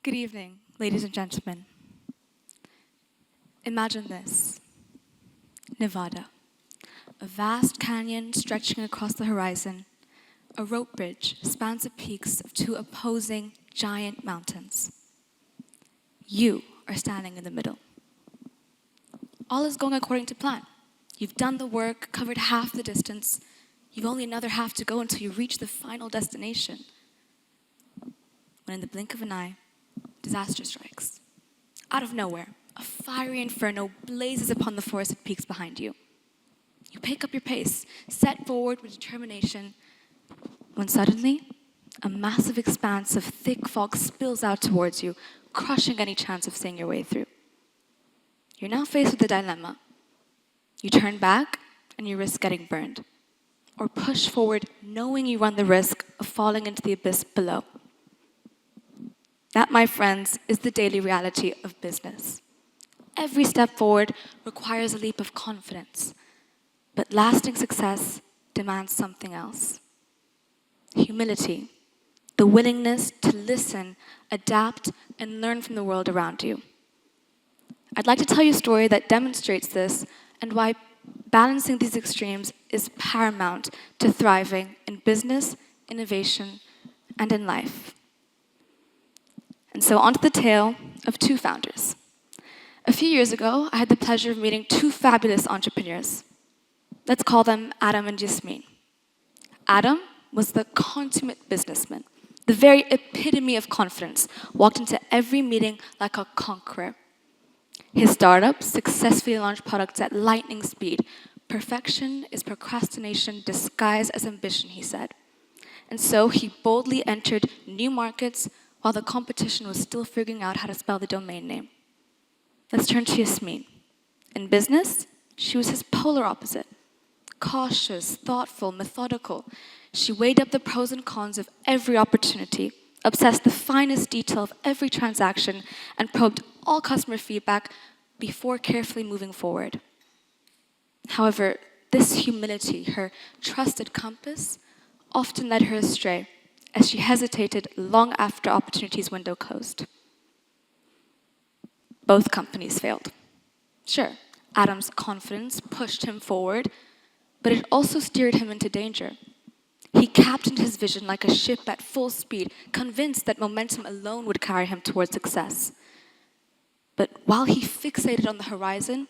Good evening, ladies and gentlemen. Imagine this. Nevada. A vast canyon stretching across the horizon. A rope bridge spans the peaks of two opposing giant mountains. You are standing in the middle. All is going according to plan. You've done the work, covered half the distance. You've only another half to go until you reach the final destination. When in the blink of an eye, disaster strikes. Out of nowhere, a fiery inferno blazes upon the forested peaks behind you. You pick up your pace, set forward with determination, when suddenly, a massive expanse of thick fog spills out towards you, crushing any chance of seeing your way through. You're now faced with a dilemma. You turn back and you risk getting burned, or push forward knowing you run the risk of falling into the abyss below. That, my friends, is the daily reality of business. Every step forward requires a leap of confidence. But lasting success demands something else. Humility, the willingness to listen, adapt, and learn from the world around you. I'd like to tell you a story that demonstrates this and why balancing these extremes is paramount to thriving in business, innovation, and in life. And so onto the tale of two founders. A few years ago, I had the pleasure of meeting two fabulous entrepreneurs. Let's call them Adam and Yasmin. Adam was the consummate businessman, the very epitome of confidence, walked into every meeting like a conqueror. His startup successfully launched products at lightning speed. Perfection is procrastination disguised as ambition, he said. And so he boldly entered new markets while the competition was still figuring out how to spell the domain name. Let's turn to Yasmin. In business, she was his polar opposite. Cautious, thoughtful, methodical. She weighed up the pros and cons of every opportunity, obsessed the finest detail of every transaction, and probed all customer feedback before carefully moving forward. However, this humility, her trusted compass, often led her astray as she hesitated long after opportunity's window closed. Both companies failed. Sure, Adam's confidence pushed him forward, but it also steered him into danger. He captained his vision like a ship at full speed, convinced that momentum alone would carry him towards success. But while he fixated on the horizon,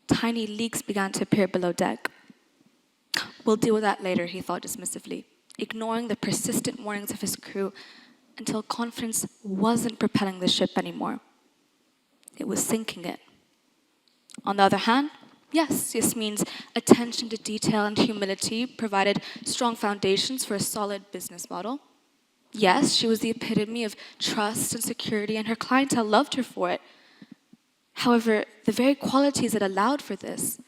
tiny leaks began to appear below deck. We'll deal with that later, he thought dismissively, ignoring the persistent warnings of his crew until confidence wasn't propelling the ship anymore. It was sinking it. On the other hand, yes, Yasmin's attention to detail and humility provided strong foundations for a solid business model. Yes, she was the epitome of trust and security, and her clientele loved her for it. However, the very qualities that allowed for this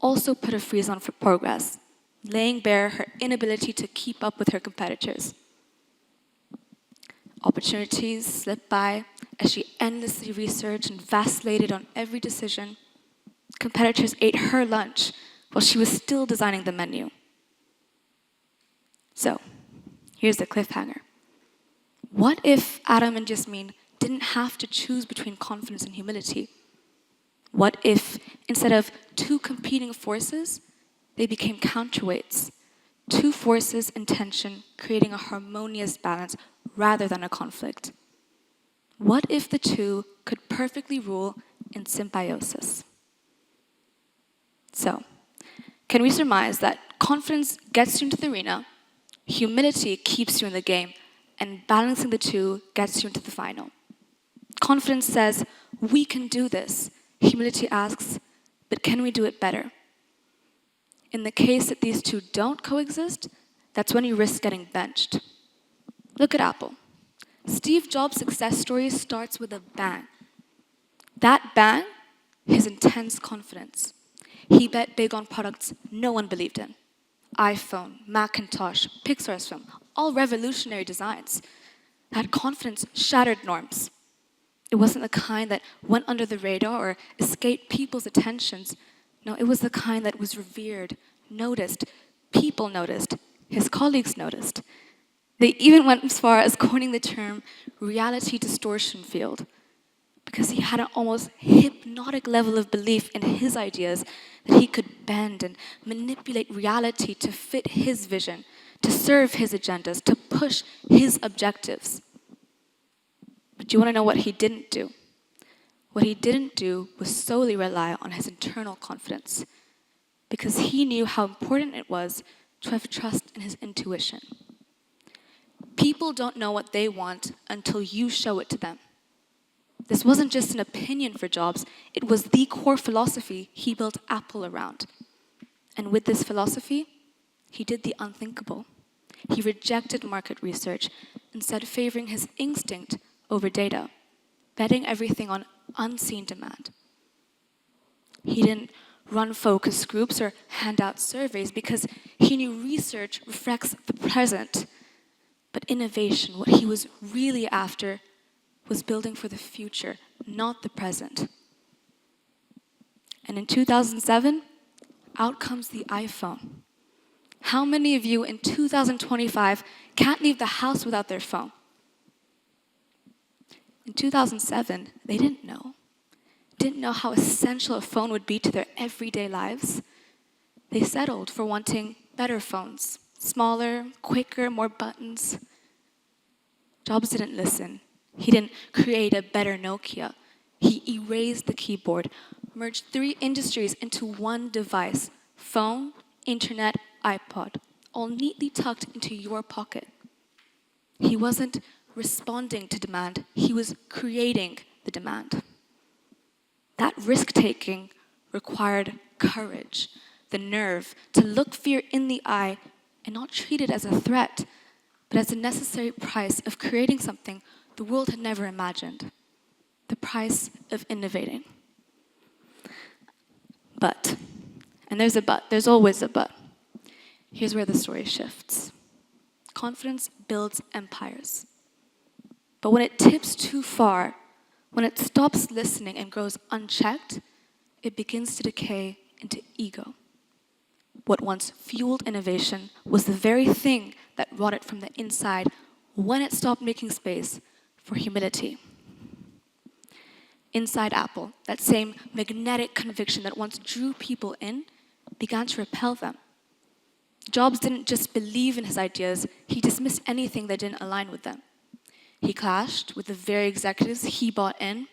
also put a freeze on for progress, laying bare her inability to keep up with her competitors. Opportunities slipped by as she endlessly researched and vacillated on every decision. Competitors ate her lunch while she was still designing the menu. So, here's the cliffhanger. What if Adam and Yasmin didn't have to choose between confidence and humility? What if, instead of two competing forces, they became counterweights, two forces in tension, creating a harmonious balance rather than a conflict? What if the two could perfectly rule in symbiosis? So, can we surmise that confidence gets you into the arena, humility keeps you in the game, and balancing the two gets you into the final? Confidence says, we can do this. Humility asks, but can we do it better? In the case that these two don't coexist, that's when you risk getting benched. Look at Apple. Steve Jobs' success story starts with a bang. That bang, his intense confidence. He bet big on products no one believed in. iPhone, Macintosh, Pixar's film, all revolutionary designs. That confidence shattered norms. It wasn't the kind that went under the radar or escaped people's attentions. No, it was the kind that was revered, noticed, people noticed, his colleagues noticed. They even went as far as coining the term reality distortion field, because he had an almost hypnotic level of belief in his ideas that he could bend and manipulate reality to fit his vision, to serve his agendas, to push his objectives. But you want to know what he didn't do? What he didn't do was solely rely on his internal confidence, because he knew how important it was to have trust in his intuition. People don't know what they want until you show it to them. This wasn't just an opinion for Jobs, it was the core philosophy he built Apple around. And with this philosophy, he did the unthinkable. He rejected market research, instead favoring his instinct over data, betting everything on unseen demand. He didn't run focus groups or hand out surveys because he knew research reflects the present. But innovation, what he was really after, was building for the future, not the present. And in 2007, out comes the iPhone. How many of you in 2025 can't leave the house without their phone? In 2007, they didn't know how essential a phone would be to their everyday lives. They settled for wanting better phones, smaller, quicker, more buttons. Jobs didn't listen. He didn't create a better Nokia. He erased the keyboard, merged 3 industries into one device: phone, internet, iPod, all neatly tucked into your pocket. He wasn't responding to demand, he was creating the demand. That risk-taking required courage, the nerve to look fear in the eye and not treat it as a threat, but as a necessary price of creating something the world had never imagined, the price of innovating. But, and there's a but, there's always a but. Here's where the story shifts. Confidence builds empires. But when it tips too far, when it stops listening and grows unchecked, it begins to decay into ego. What once fueled innovation was the very thing that rotted from the inside when it stopped making space for humility. Inside Apple, that same magnetic conviction that once drew people in began to repel them. Jobs didn't just believe in his ideas, he dismissed anything that didn't align with them. He clashed with the very executives he bought in.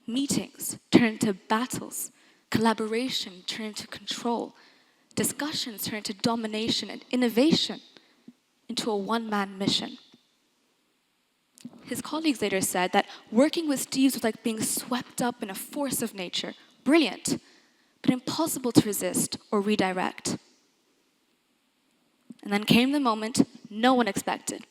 Meetings turned to battles. Collaboration turned to control. Discussions turned to domination, and innovation into a one-man mission. His colleagues later said that working with Steve was like being swept up in a force of nature. Brilliant, but impossible to resist or redirect. And then came the moment no one expected.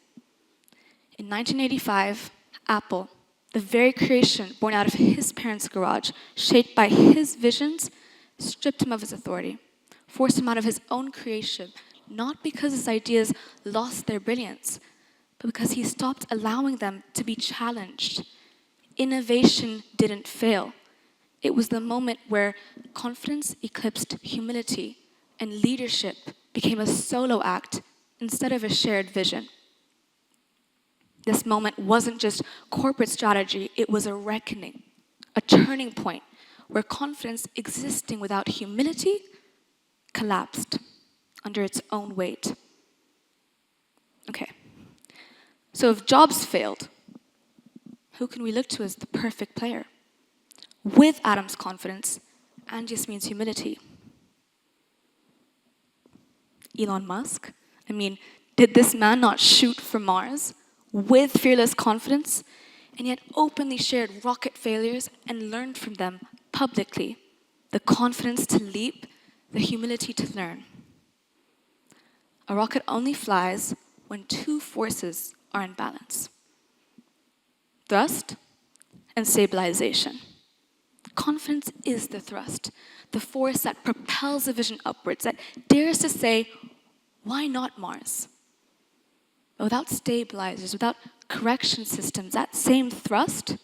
In 1985, Apple, the very creation born out of his parents' garage, shaped by his visions, stripped him of his authority, forced him out of his own creation, not because his ideas lost their brilliance, but because he stopped allowing them to be challenged. Innovation didn't fail. It was the moment where confidence eclipsed humility and leadership became a solo act instead of a shared vision. This moment wasn't just corporate strategy, it was a reckoning, a turning point where confidence existing without humility collapsed under its own weight. Okay, so if Jobs failed, who can we look to as the perfect player? With Adam's confidence and Yasmin's humility. Elon Musk? I mean, did this man not shoot for Mars with fearless confidence and yet openly shared rocket failures and learned from them publicly? The confidence to leap, the humility to learn. A rocket only flies when 2 forces are in balance: thrust and stabilization. Confidence is the thrust, the force that propels a vision upwards, that dares to say, why not Mars? But without stabilizers, without correction systems, that same thrust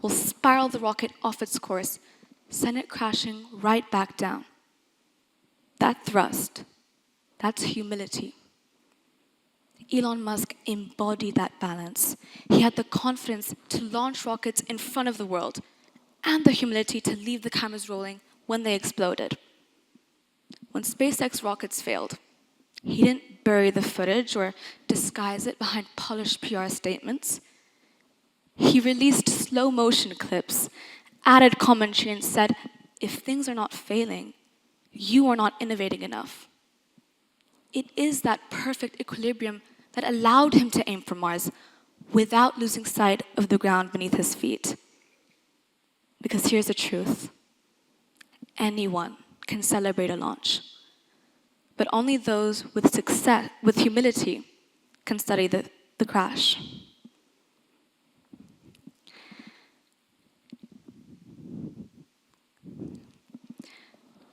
will spiral the rocket off its course, send it crashing right back down. That thrust, that's humility. Elon Musk embodied that balance. He had the confidence to launch rockets in front of the world and the humility to leave the cameras rolling when they exploded. When SpaceX rockets failed, he didn't bury the footage or disguise it behind polished PR statements. He released slow motion clips, added commentary, and said, if things are not failing, you are not innovating enough. It is that perfect equilibrium that allowed him to aim for Mars without losing sight of the ground beneath his feet. Because here's the truth. Anyone can celebrate a launch, but only those with success, with humility, can study the crash.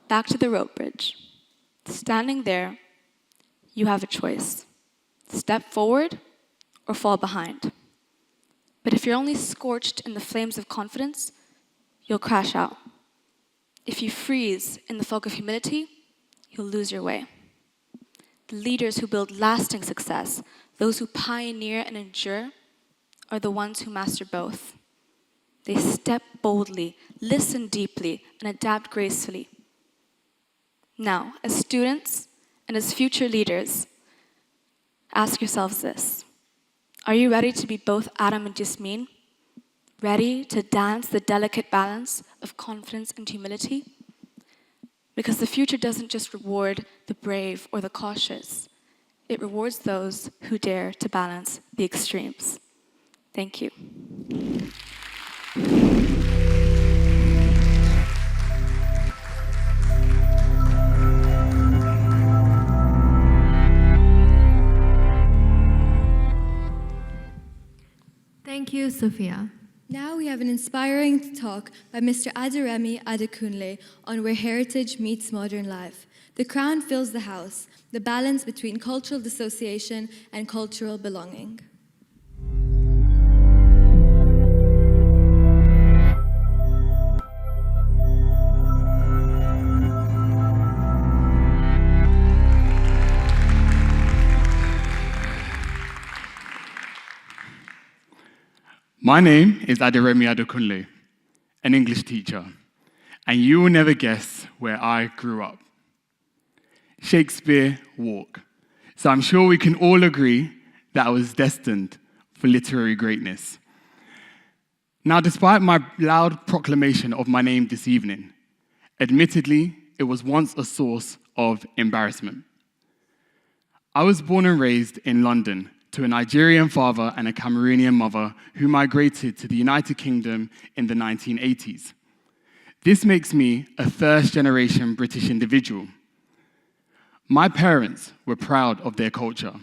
Back to the rope bridge. Standing there, you have a choice. Step forward or fall behind. But if you're only scorched in the flames of confidence, you'll crash out. If you freeze in the fog of humility, you'll lose your way. The leaders who build lasting success, those who pioneer and endure, are the ones who master both. They step boldly, listen deeply, and adapt gracefully. Now, as students and as future leaders, ask yourselves this. Are you ready to be both Adam and Yasmin? Ready to dance the delicate balance of confidence and humility? Because the future doesn't just reward the brave or the cautious. It rewards those who dare to balance the extremes. Thank you.
Thank you, Sophia.
Now we have an inspiring talk by Mr. Aderemi Adekunle on where heritage meets modern life. The crown fills the house, the balance between cultural dissociation and cultural belonging.
My name is Aderemi Adekunle, an English teacher, and you will never guess where I grew up. Shakespeare Walk. So I'm sure we can all agree that I was destined for literary greatness. Now, despite my loud proclamation of my name this evening, admittedly, it was once a source of embarrassment. I was born and raised in London to a Nigerian father and a Cameroonian mother who migrated to the United Kingdom in the 1980s. This makes me a first-generation British individual. My parents were proud of their culture.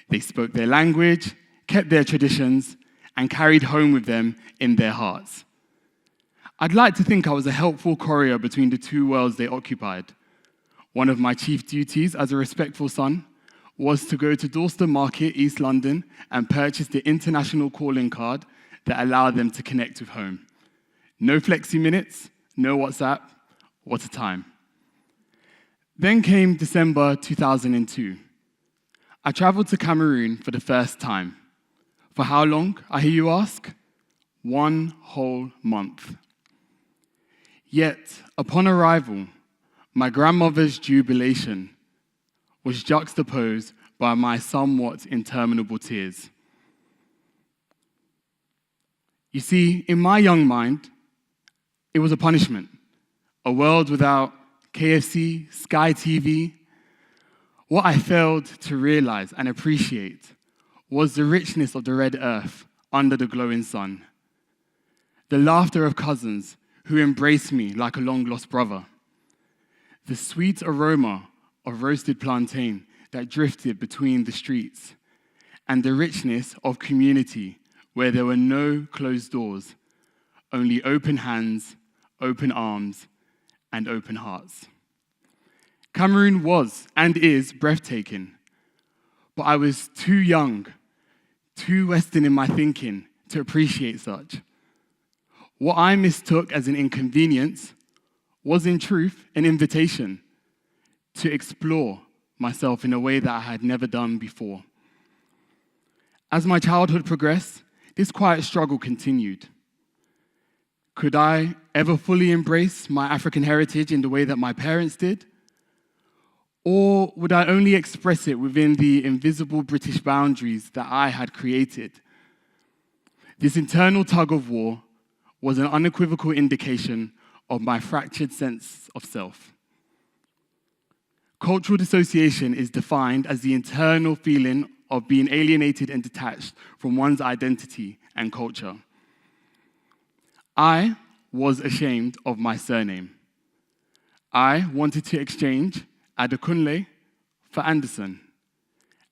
They spoke their language, kept their traditions, and carried home with them in their hearts. I'd like to think I was a helpful courier between the two worlds they occupied. One of my chief duties as a respectful son was to go to Dorset Market, East London, and purchase the international calling card that allowed them to connect with home. No flexi minutes, no WhatsApp, what a time. Then came December 2002. I traveled to Cameroon for the first time. For how long, I hear you ask? 1 whole month. Yet, upon arrival, my grandmother's jubilation was juxtaposed by my somewhat interminable tears. You see, in my young mind, it was a punishment. A world without KFC, Sky TV. What I failed to realize and appreciate was the richness of the red earth under the glowing sun. The laughter of cousins who embraced me like a long-lost brother. The sweet aroma of roasted plantain that drifted between the streets, and the richness of community where there were no closed doors, only open hands, open arms, and open hearts. Cameroon was and is breathtaking, but I was too young, too Western in my thinking to appreciate such. What I mistook as an inconvenience was in truth an invitation to explore myself in a way that I had never done before. As my childhood progressed, this quiet struggle continued. Could I ever fully embrace my African heritage in the way that my parents did? Or would I only express it within the invisible British boundaries that I had created? This internal tug of war was an unequivocal indication of my fractured sense of self. Cultural dissociation is defined as the internal feeling of being alienated and detached from one's identity and culture. I was ashamed of my surname. I wanted to exchange Adekunle for Anderson,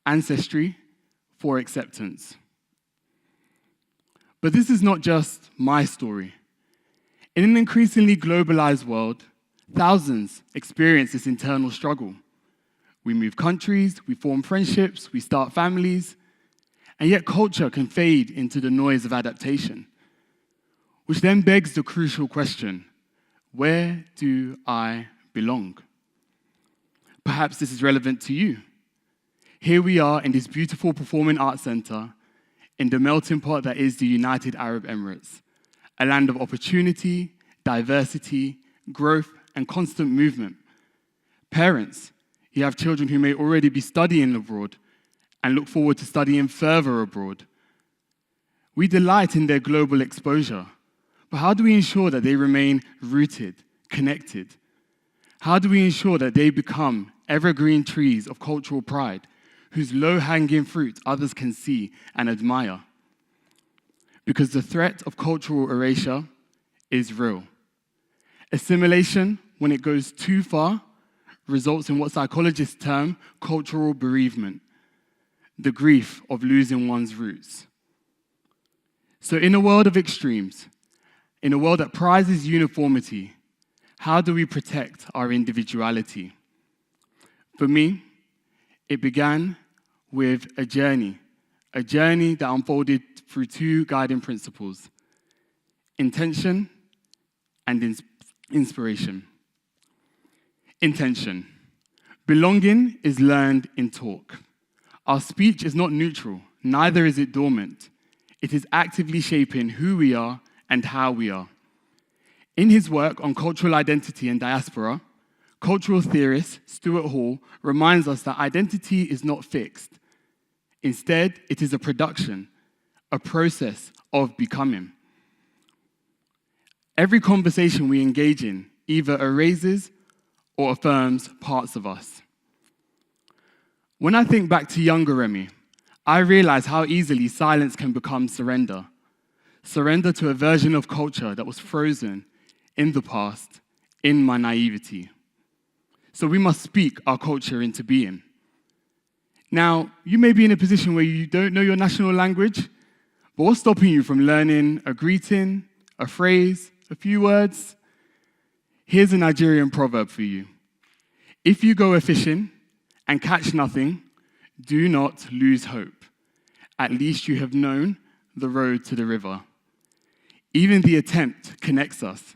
ancestry for acceptance. But this is not just my story. In an increasingly globalized world, thousands experience this internal struggle. We move countries, we form friendships, we start families, and yet culture can fade into the noise of adaptation, which then begs the crucial question, where do I belong? Perhaps this is relevant to you. Here we are in this beautiful performing arts center in the melting pot that is the United Arab Emirates, a land of opportunity, diversity, growth, and constant movement. Parents, you have children who may already be studying abroad and look forward to studying further abroad. We delight in their global exposure, but how do we ensure that they remain rooted, connected? How do we ensure that they become evergreen trees of cultural pride, whose low-hanging fruit others can see and admire? Because the threat of cultural erasure is real. Assimilation, when it goes too far, results in what psychologists term cultural bereavement, the grief of losing one's roots. So in a world of extremes, in a world that prizes uniformity, how do we protect our individuality? For me, it began with a journey that unfolded through two guiding principles: intention and inspiration. Intention. Belonging is learned in talk. Our speech is not neutral, neither is it dormant. It is actively shaping who we are and how we are. In his work on cultural identity and diaspora, cultural theorist Stuart Hall reminds us that identity is not fixed. Instead, it is a production, a process of becoming. Every conversation we engage in either erases or affirms parts of us. When I think back to younger Remy, I realize how easily silence can become surrender. Surrender to a version of culture that was frozen in the past, in my naivety. So we must speak our culture into being. Now, you may be in a position where you don't know your national language, but what's stopping you from learning a greeting, a phrase, a few words? Here's a Nigerian proverb for you. If you go a-fishing and catch nothing, do not lose hope. At least you have known the road to the river. Even the attempt connects us.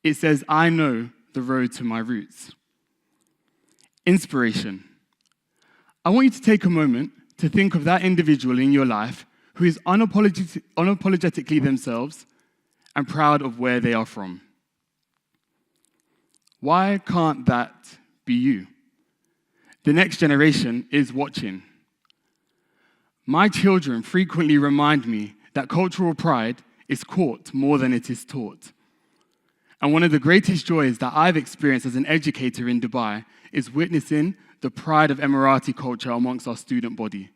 It says, I know the road to my roots. Inspiration. I want you to take a moment to think of that individual in your life who is unapologetically themselves and proud of where they are from. Why can't that be you? The next generation is watching. My children frequently remind me that cultural pride is caught more than it is taught. And one of the greatest joys that I've experienced as an educator in Dubai is witnessing the pride of Emirati culture amongst our student body.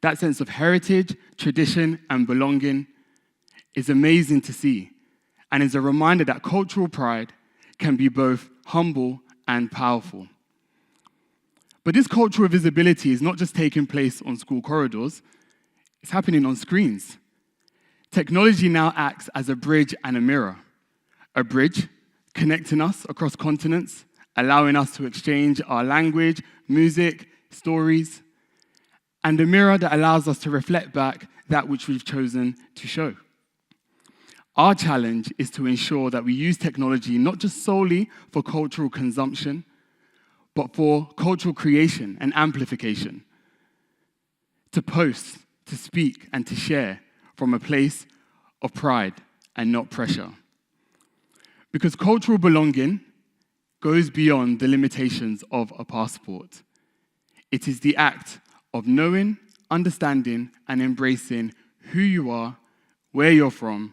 That sense of heritage, tradition, and belonging is amazing to see, and is a reminder that cultural pride can be both humble and powerful. But this cultural visibility is not just taking place on school corridors, it's happening on screens. Technology now acts as a bridge and a mirror. A bridge connecting us across continents, allowing us to exchange our language, music, stories, and a mirror that allows us to reflect back that which we've chosen to show. Our challenge is to ensure that we use technology not just solely for cultural consumption, but for cultural creation and amplification. To post, to speak, and to share from a place of pride and not pressure. Because cultural belonging goes beyond the limitations of a passport. It is the act of knowing, understanding, and embracing who you are, where you're from,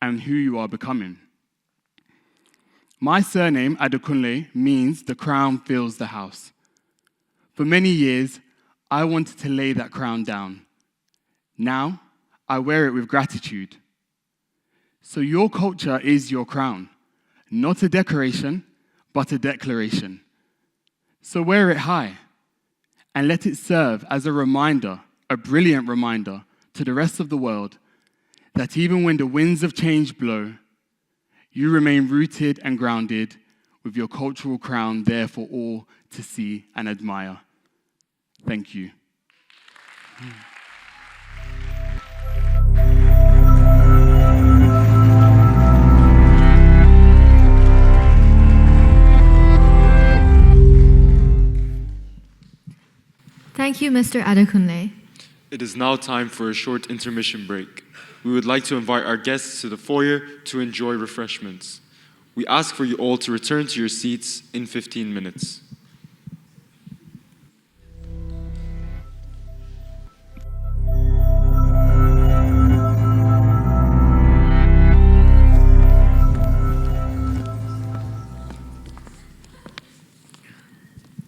and who you are becoming. My surname, Adekunle, means the crown fills the house. For many years, I wanted to lay that crown down. Now, I wear it with gratitude. So your culture is your crown, not a decoration, but a declaration. So wear it high, and let it serve as a reminder, a brilliant reminder to the rest of the world that even when the winds of change blow, you remain rooted and grounded with your cultural crown there for all to see and admire. Thank you.
Thank you, Mr. Adekunle.
It is now time for a short intermission break. We would like to invite our guests to the foyer to enjoy refreshments. We ask for you all to return to your seats in 15 minutes.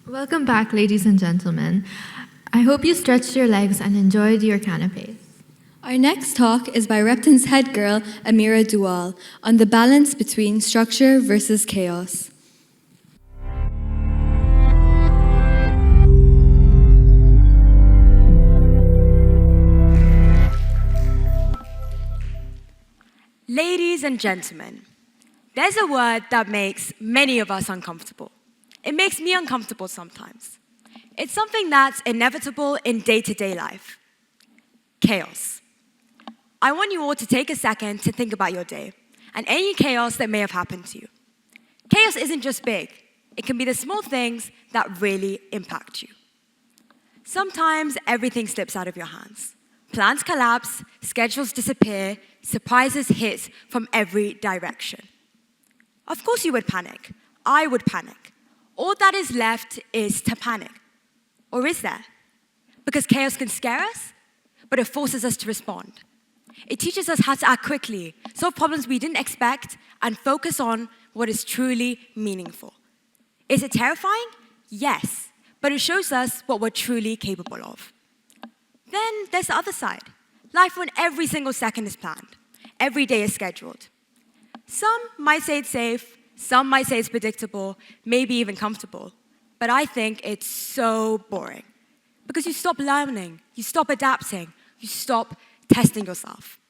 Welcome back, ladies and gentlemen. I hope you stretched your legs and enjoyed your canapes.
Our next talk is by Repton's head girl, Amira Dual, on the balance between structure versus chaos.
Ladies and gentlemen, there's a word that makes many of us uncomfortable. It makes me uncomfortable sometimes. It's something that's inevitable in day-to-day life. Chaos. I want you all to take a second to think about your day and any chaos that may have happened to you. Chaos isn't just big. It can be the small things that really impact you. Sometimes everything slips out of your hands. Plans collapse, schedules disappear, surprises hit from every direction. Of course you would panic. I would panic. All that is left is to panic. Or is there? Because chaos can scare us, but it forces us to respond. It teaches us how to act quickly, solve problems we didn't expect, and focus on what is truly meaningful. Is it terrifying? Yes, but it shows us what we're truly capable of. Then there's the other side. Life when every single second is planned. Every day is scheduled. Some might say it's safe, some might say it's predictable, maybe even comfortable. But I think it's so boring. Because you stop learning, you stop adapting, you stop testing yourself.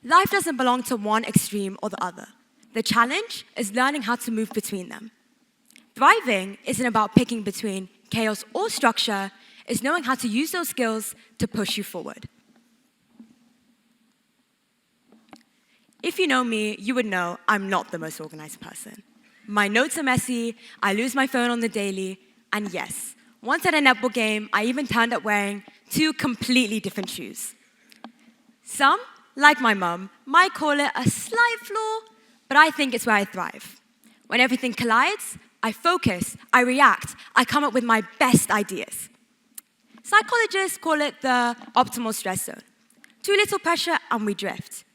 Life doesn't belong to one extreme or the other. The challenge is learning how to move between them. Thriving isn't about picking between chaos or structure, it's knowing how to use those skills to push you forward. If you know me, you would know I'm not the most organized person. My notes are messy, I lose my phone on the daily, and yes, once at a netball game, I even turned up wearing 2 completely different shoes. Some, like my mum, might call it a slight flaw, but I think it's where I thrive. When everything collides, I focus, I react, I come up with my best ideas. Psychologists call it the optimal stress zone. Too little pressure and we drift.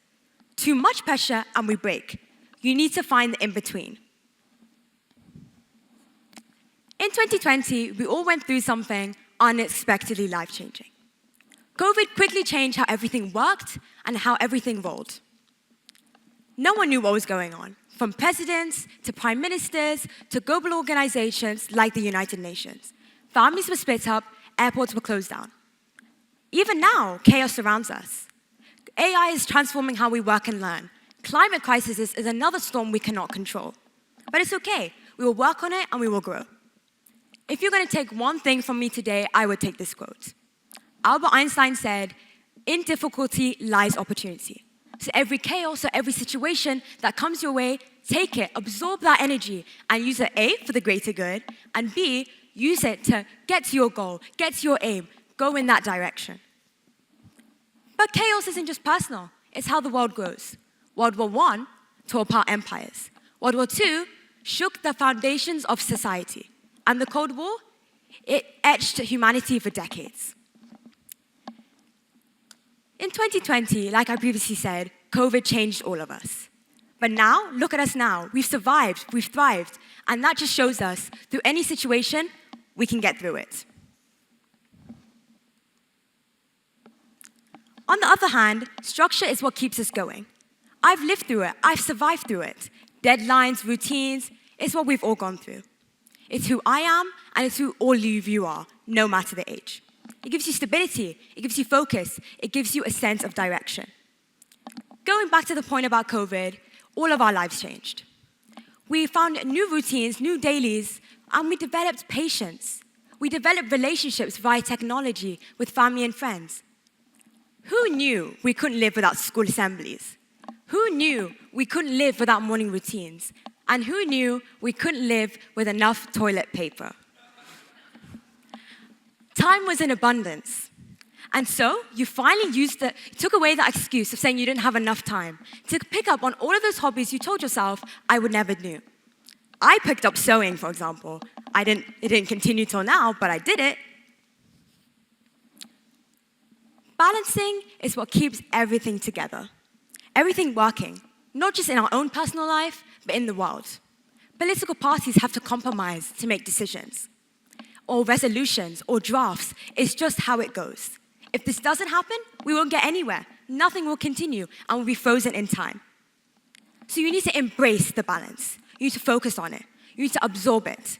Too much pressure and we break. You need to find the in-between. In 2020, we all went through something unexpectedly life-changing. COVID quickly changed how everything worked and how everything rolled. No one knew what was going on, from presidents to prime ministers to global organizations like the United Nations. Families were split up, airports were closed down. Even now, chaos surrounds us. AI is transforming how we work and learn. Climate crisis is another storm we cannot control. But it's okay. We will work on it and we will grow. If you're going to take one thing from me today, I would take this quote. Albert Einstein said, "In difficulty lies opportunity." So every chaos or every situation that comes your way, take it, absorb that energy, and use it A, for the greater good, and B, use it to get to your goal, get to your aim, go in that direction. But chaos isn't just personal, it's how the world grows. World War I tore apart empires. World War II shook the foundations of society. And the Cold War, it etched humanity for decades. In 2020, like I previously said, COVID changed all of us. But now, look at us now. We've survived, we've thrived, and that just shows us, through any situation, we can get through it. On the other hand, structure is what keeps us going. I've lived through it, I've survived through it. Deadlines, routines, it's what we've all gone through. It's who I am, and it's who all of you are, no matter the age. It gives you stability, it gives you focus, it gives you a sense of direction. Going back to the point about COVID, all of our lives changed. We found new routines, new dailies, and we developed patience. We developed relationships via technology with family and friends. Who knew we couldn't live without school assemblies? Who knew we couldn't live without morning routines? And who knew we couldn't live with enough toilet paper? Time was in abundance. And so you finally took away that excuse of saying you didn't have enough time to pick up on all of those hobbies you told yourself I would never do. I picked up sewing, for example. It didn't continue till now, but I did it. Balancing is what keeps everything together, everything working, not just in our own personal life, but in the world. Political parties have to compromise to make decisions, or resolutions, or drafts. It's just how it goes. If this doesn't happen, we won't get anywhere. Nothing will continue, and we'll be frozen in time. So you need to embrace the balance. You need to focus on it. You need to absorb it.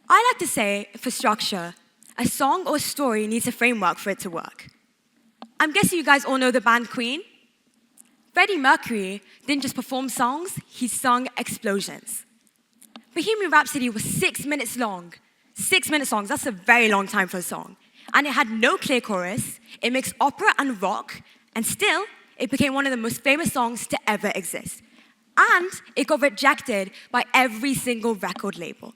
I like to say, for structure, a song or a story needs a framework for it to work. I'm guessing you guys all know the band Queen. Freddie Mercury didn't just perform songs, he sung explosions. Bohemian Rhapsody was 6 minutes long. 6 minute songs, that's a very long time for a song. And it had no clear chorus, it mixed opera and rock, and still, it became one of the most famous songs to ever exist. And it got rejected by every single record label.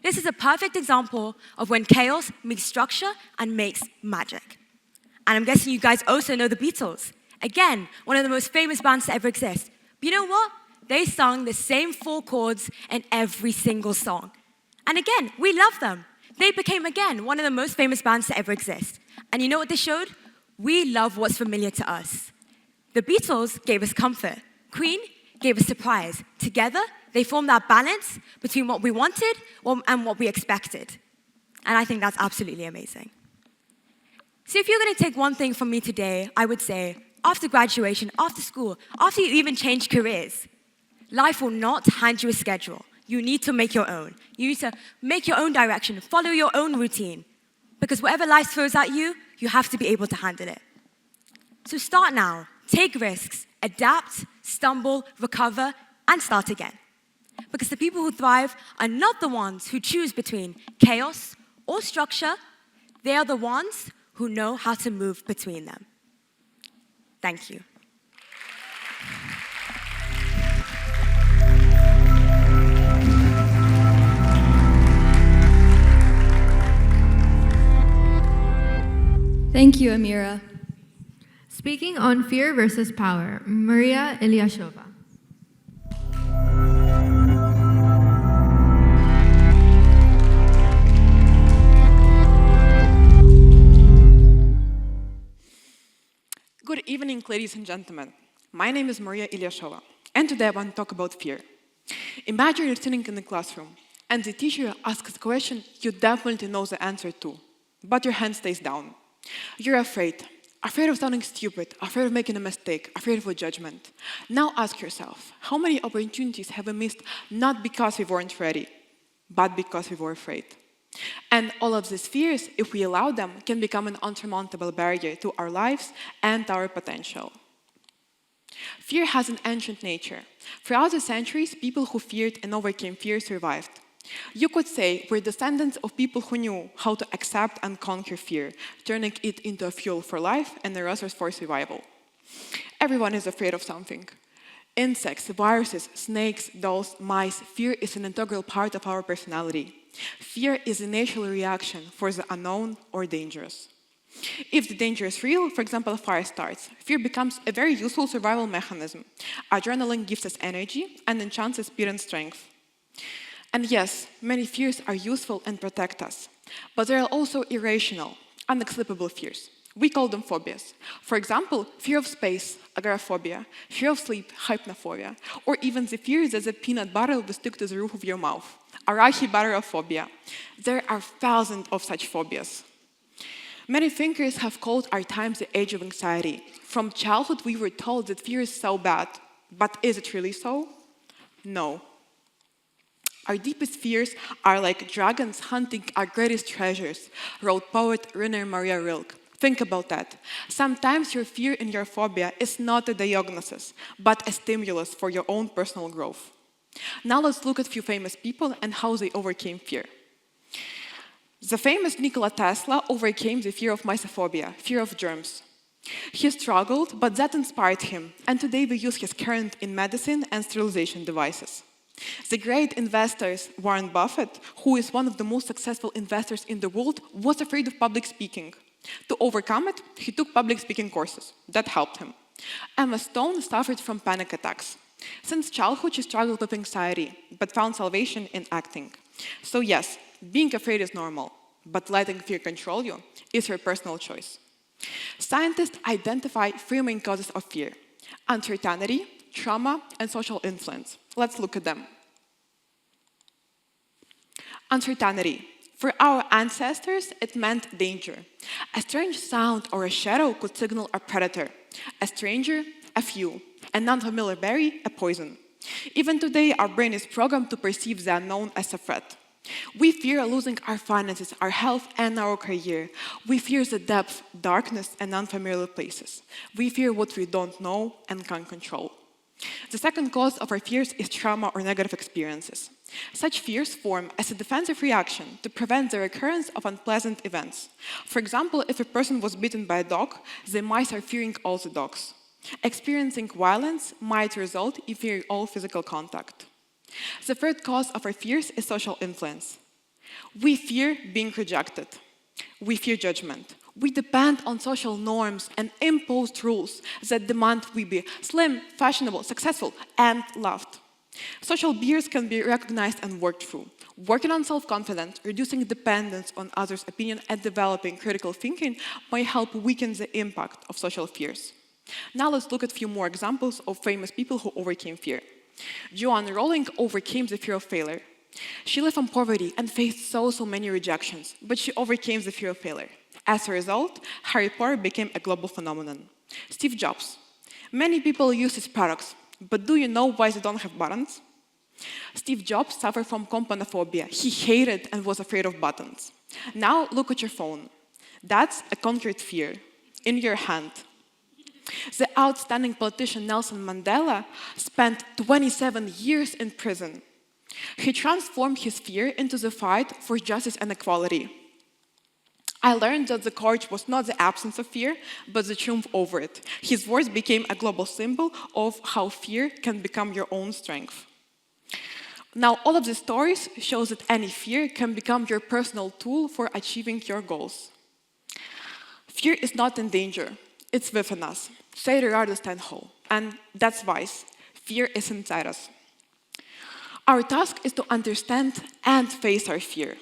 This is a perfect example of when chaos meets structure and makes magic. And I'm guessing you guys also know the Beatles. Again, one of the most famous bands to ever exist. But you know what? They sung the same 4 chords in every single song. And again, we love them. They became, again, one of the most famous bands to ever exist. And you know what they showed? We love what's familiar to us. The Beatles gave us comfort. Queen gave us surprise. Together, they formed that balance between what we wanted and what we expected. And I think that's absolutely amazing. So if you're going to take one thing from me today, I would say, after graduation, after school, after you even change careers, life will not hand you a schedule. You need to make your own. You need to make your own direction, follow your own routine. Because whatever life throws at you, you have to be able to handle it. So start now, take risks, adapt, stumble, recover, and start again. Because the people who thrive are not the ones who choose between chaos or structure. They are the ones who know how to move between them. Thank you.
Thank you, Amira.
Speaking on fear versus power, Maria Ilyashova.
Good evening, ladies and gentlemen. My name is Maria Ilyashova, and today I want to talk about fear. Imagine you're sitting in the classroom, and the teacher asks a question you definitely know the answer to, but your hand stays down. You're afraid of sounding stupid, afraid of making a mistake, afraid of a judgment. Now ask yourself, how many opportunities have we missed not because we weren't ready, but because we were afraid? And all of these fears, if we allow them, can become an unsurmountable barrier to our lives and our potential. Fear has an ancient nature. Throughout the centuries, people who feared and overcame fear survived. You could say we're descendants of people who knew how to accept and conquer fear, turning it into a fuel for life and a resource for survival. Everyone is afraid of something. Insects, viruses, snakes, dolls, mice, fear is an integral part of our personality. Fear is a natural reaction for the unknown or dangerous. If the danger is real, for example, a fire starts, fear becomes a very useful survival mechanism. Adrenaline gives us energy and enhances speed and strength. And yes, many fears are useful and protect us, but there are also irrational, unexplainable fears. We call them phobias. For example, fear of space, agoraphobia, fear of sleep, hypnophobia, or even the fear that the peanut butter will stick to the roof of your mouth, arachibutterophobia. There are thousands of such phobias. Many thinkers have called our times the age of anxiety. From childhood, we were told that fear is so bad, but is it really so? No. Our deepest fears are like dragons hunting our greatest treasures, wrote poet Rainer Maria Rilke. Think about that. Sometimes your fear and your phobia is not a diagnosis, but a stimulus for your own personal growth. Now let's look at a few famous people and how they overcame fear. The famous Nikola Tesla overcame the fear of mysophobia, fear of germs. He struggled, but that inspired him, and today we use his current in medicine and sterilization devices. The great investors, Warren Buffett, who is one of the most successful investors in the world, was afraid of public speaking. To overcome it, he took public speaking courses. That helped him. Emma Stone suffered from panic attacks. Since childhood, she struggled with anxiety, but found salvation in acting. So yes, being afraid is normal, but letting fear control you is your personal choice. Scientists identify three main causes of fear: uncertainty, trauma, and social influence. Let's look at them. Uncertainty. For our ancestors, it meant danger. A strange sound or a shadow could signal a predator. A stranger, a fuel. A non-familiar berry, a poison. Even today, our brain is programmed to perceive the unknown as a threat. We fear losing our finances, our health, and our career. We fear the depth, darkness, and unfamiliar places. We fear what we don't know and can't control. The second cause of our fears is trauma or negative experiences. Such fears form as a defensive reaction to prevent the recurrence of unpleasant events. For example, if a person was bitten by a dog, they might start fearing all the dogs. Experiencing violence might result in fearing all physical contact. The third cause of our fears is social influence. We fear being rejected. We fear judgment. We depend on social norms and imposed rules that demand we be slim, fashionable, successful, and loved. Social fears can be recognized and worked through. Working on self-confidence, reducing dependence on others' opinion, and developing critical thinking might help weaken the impact of social fears. Now let's look at a few more examples of famous people who overcame fear. Joanne Rowling overcame the fear of failure. She lived in poverty and faced so many rejections, but she overcame the fear of failure. As a result, Harry Potter became a global phenomenon. Steve Jobs. Many people use his products, but do you know why they don't have buttons? Steve Jobs suffered from componophobia. He hated and was afraid of buttons. Now look at your phone. That's a concrete fear in your hand. The outstanding politician Nelson Mandela spent 27 years in prison. He transformed his fear into the fight for justice and equality. I learned that the courage was not the absence of fear, but the triumph over it. His words became a global symbol of how fear can become your own strength. Now, all of these stories show that any fear can become your personal tool for achieving your goals. Fear is not in danger. It's within us. Say regardless tenfold. And that's wise. Fear is inside us. Our task is to understand and face our fear.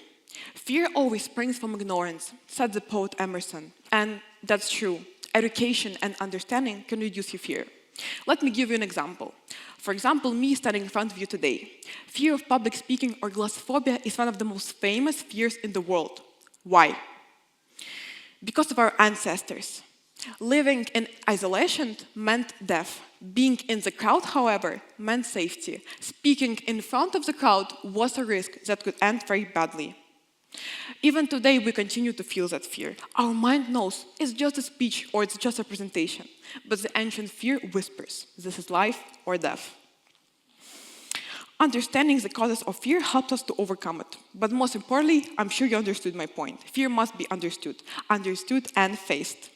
Fear always springs from ignorance, said the poet Emerson. And that's true. Education and understanding can reduce your fear. Let me give you an example. For example, me standing in front of you today. Fear of public speaking or glossophobia is one of the most famous fears in the world. Why? Because of our ancestors. Living in isolation meant death. Being in the crowd, however, meant safety. Speaking in front of the crowd was a risk that could end very badly. Even today, we continue to feel that fear. Our mind knows it's just a speech or it's just a presentation, but the ancient fear whispers, this is life or death. Understanding the causes of fear helps us to overcome it. But most importantly, I'm sure you understood my point. Fear must be understood and faced.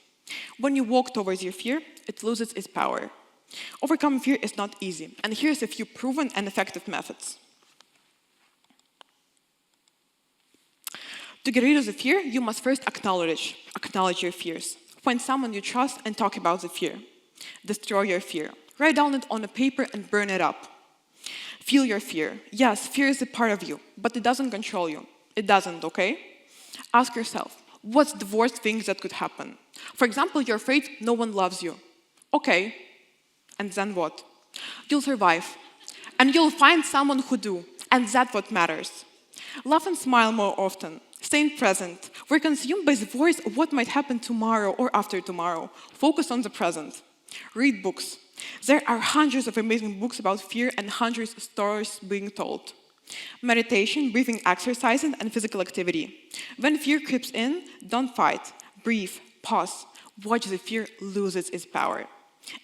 When you walk towards your fear, it loses its power. Overcoming fear is not easy, and here's a few proven and effective methods. To get rid of the fear, you must first acknowledge your fears. Find someone you trust and talk about the fear. Destroy your fear. Write down it on a paper and burn it up. Feel your fear. Yes, fear is a part of you, but it doesn't control you. It doesn't, okay? Ask yourself, what's the worst thing that could happen? For example, you're afraid no one loves you. Okay, and then what? You'll survive, and you'll find someone who do, and that's what matters. Laugh and smile more often. Stay present. We're consumed by the worries of what might happen tomorrow or after tomorrow. Focus on the present. Read books. There are hundreds of amazing books about fear and hundreds of stories being told. Meditation, breathing exercises, and physical activity. When fear creeps in, don't fight. Breathe, pause, watch the fear loses its power.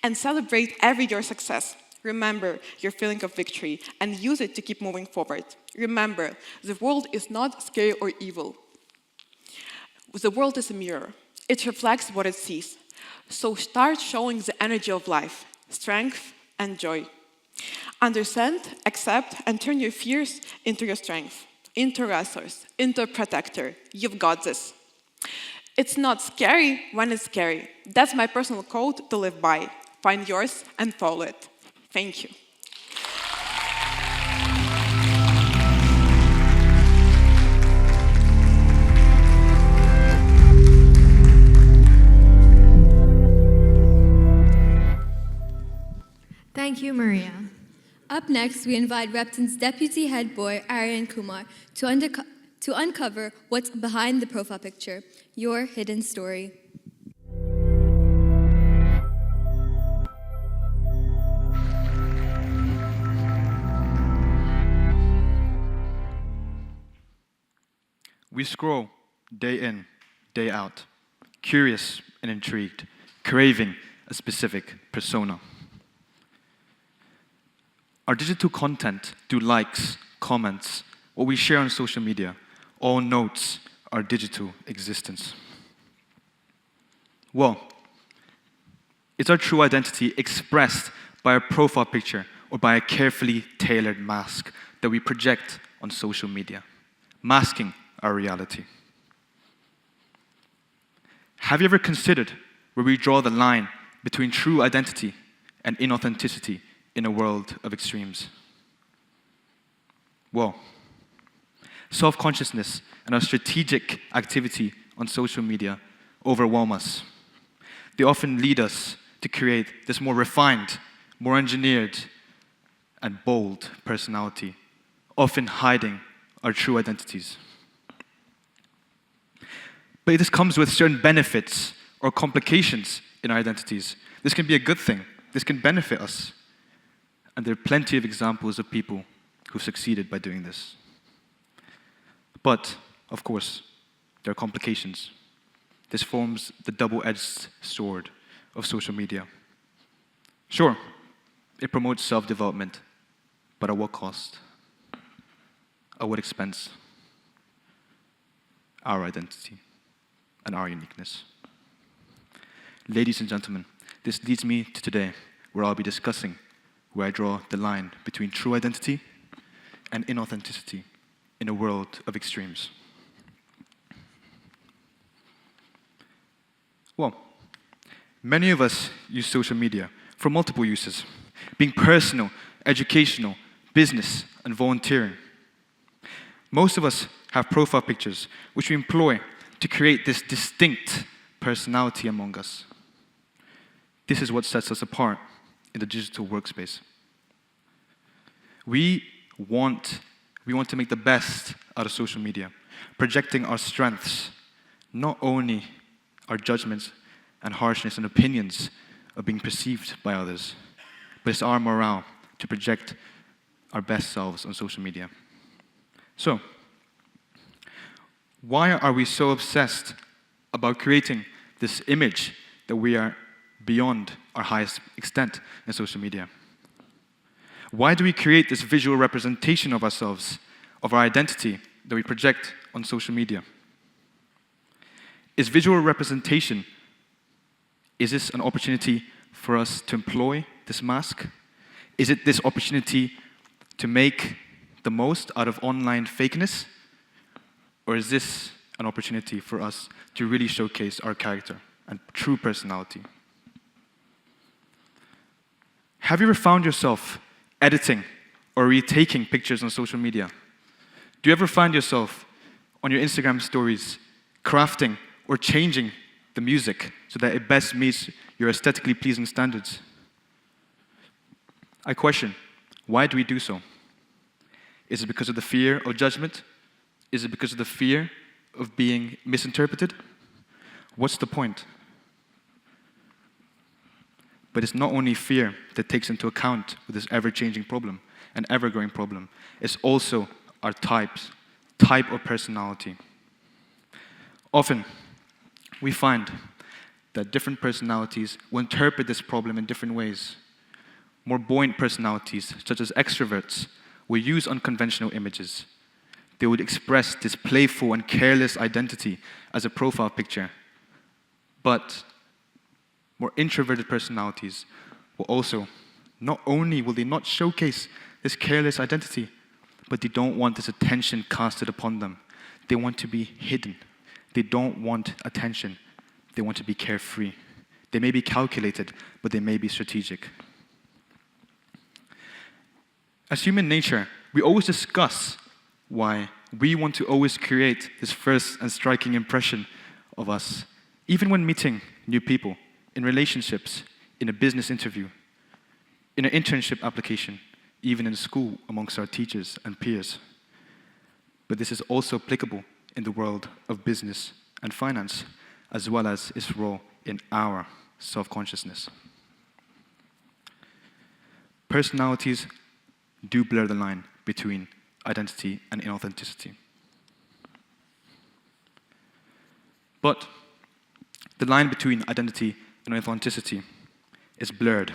And celebrate every your success. Remember your feeling of victory and use it to keep moving forward. Remember, the world is not scary or evil. The world is a mirror. It reflects what it sees. So start showing the energy of life, strength, and joy. Understand, accept, and turn your fears into your strength, into resource, into a protector. You've got this. It's not scary when it's scary. That's my personal code to live by. Find yours and follow it. Thank you.
Thank you, Maria.
Up next, we invite Repton's deputy head boy, Aryan Kumar, to uncover what's behind the profile picture, your hidden story.
We scroll day in, day out, curious and intrigued, craving a specific persona. Our digital content, through likes, comments, what we share on social media, all notes our digital existence. Well, is our true identity expressed by a profile picture or by a carefully tailored mask that we project on social media, masking our reality? Have you ever considered where we draw the line between true identity and inauthenticity in a world of extremes? Well, self-consciousness and our strategic activity on social media overwhelm us. They often lead us to create this more refined, more engineered, and bold personality, often hiding our true identities. But this comes with certain benefits or complications in our identities. This can be a good thing. This can benefit us. And there are plenty of examples of people who've succeeded by doing this. But, of course, there are complications. This forms the double-edged sword of social media. Sure, it promotes self-development, but at what cost? At what expense? Our identity and our uniqueness. Ladies and gentlemen, this leads me to today, where I'll be discussing where I draw the line between true identity and inauthenticity in a world of extremes. Well, many of us use social media for multiple uses, being personal, educational, business, and volunteering. Most of us have profile pictures which we employ to create this distinct personality among us. This is what sets us apart in the digital workspace. We want to make the best out of social media, projecting our strengths, not only our judgments and harshness and opinions of being perceived by others, but it's our morale to project our best selves on social media. So, why are we so obsessed about creating this image that we are beyond our highest extent in social media? Why do we create this visual representation of ourselves, of our identity that we project on social media? Is visual representation, is this an opportunity for us to employ this mask? Is it this opportunity to make the most out of online fakeness? Or is this an opportunity for us to really showcase our character and true personality? Have you ever found yourself editing or retaking pictures on social media? Do you ever find yourself on your Instagram stories crafting or changing the music so that it best meets your aesthetically pleasing standards? I question, why do we do so? Is it because of the fear of judgment? Is it because of the fear of being misinterpreted? What's the point? But it's not only fear that takes into account with this ever-changing problem, an ever-growing problem. It's also our type of personality. Often, we find that different personalities will interpret this problem in different ways. More buoyant personalities, such as extroverts, will use unconventional images. They would express this playful and careless identity as a profile picture. But more introverted personalities will also Not only will they not showcase this careless identity, but they don't want this attention casted upon them. They want to be hidden. They don't want attention. They want to be carefree. They may be calculated, but they may be strategic. As human nature, we always discuss why we want to always create this first and striking impression of us, even when meeting new people, in relationships, in a business interview, in an internship application, even in school amongst our teachers and peers. But this is also applicable in the world of business and finance, as well as its role in our self-consciousness. Personalities do blur the line between identity and inauthenticity. But the line between identity and authenticity is blurred.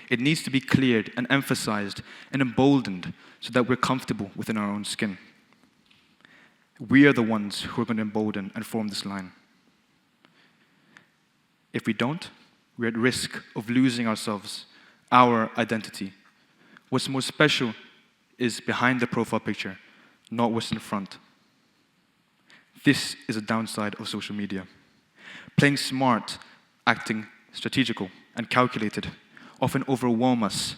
It needs to be cleared and emphasized and emboldened so that we're comfortable within our own skin. We are the ones who are going to embolden and form this line. If we don't, we're at risk of losing ourselves, our identity. What's most special is behind the profile picture, not what's in front. This is a downside of social media. Playing smart, acting strategical and calculated often overwhelm us.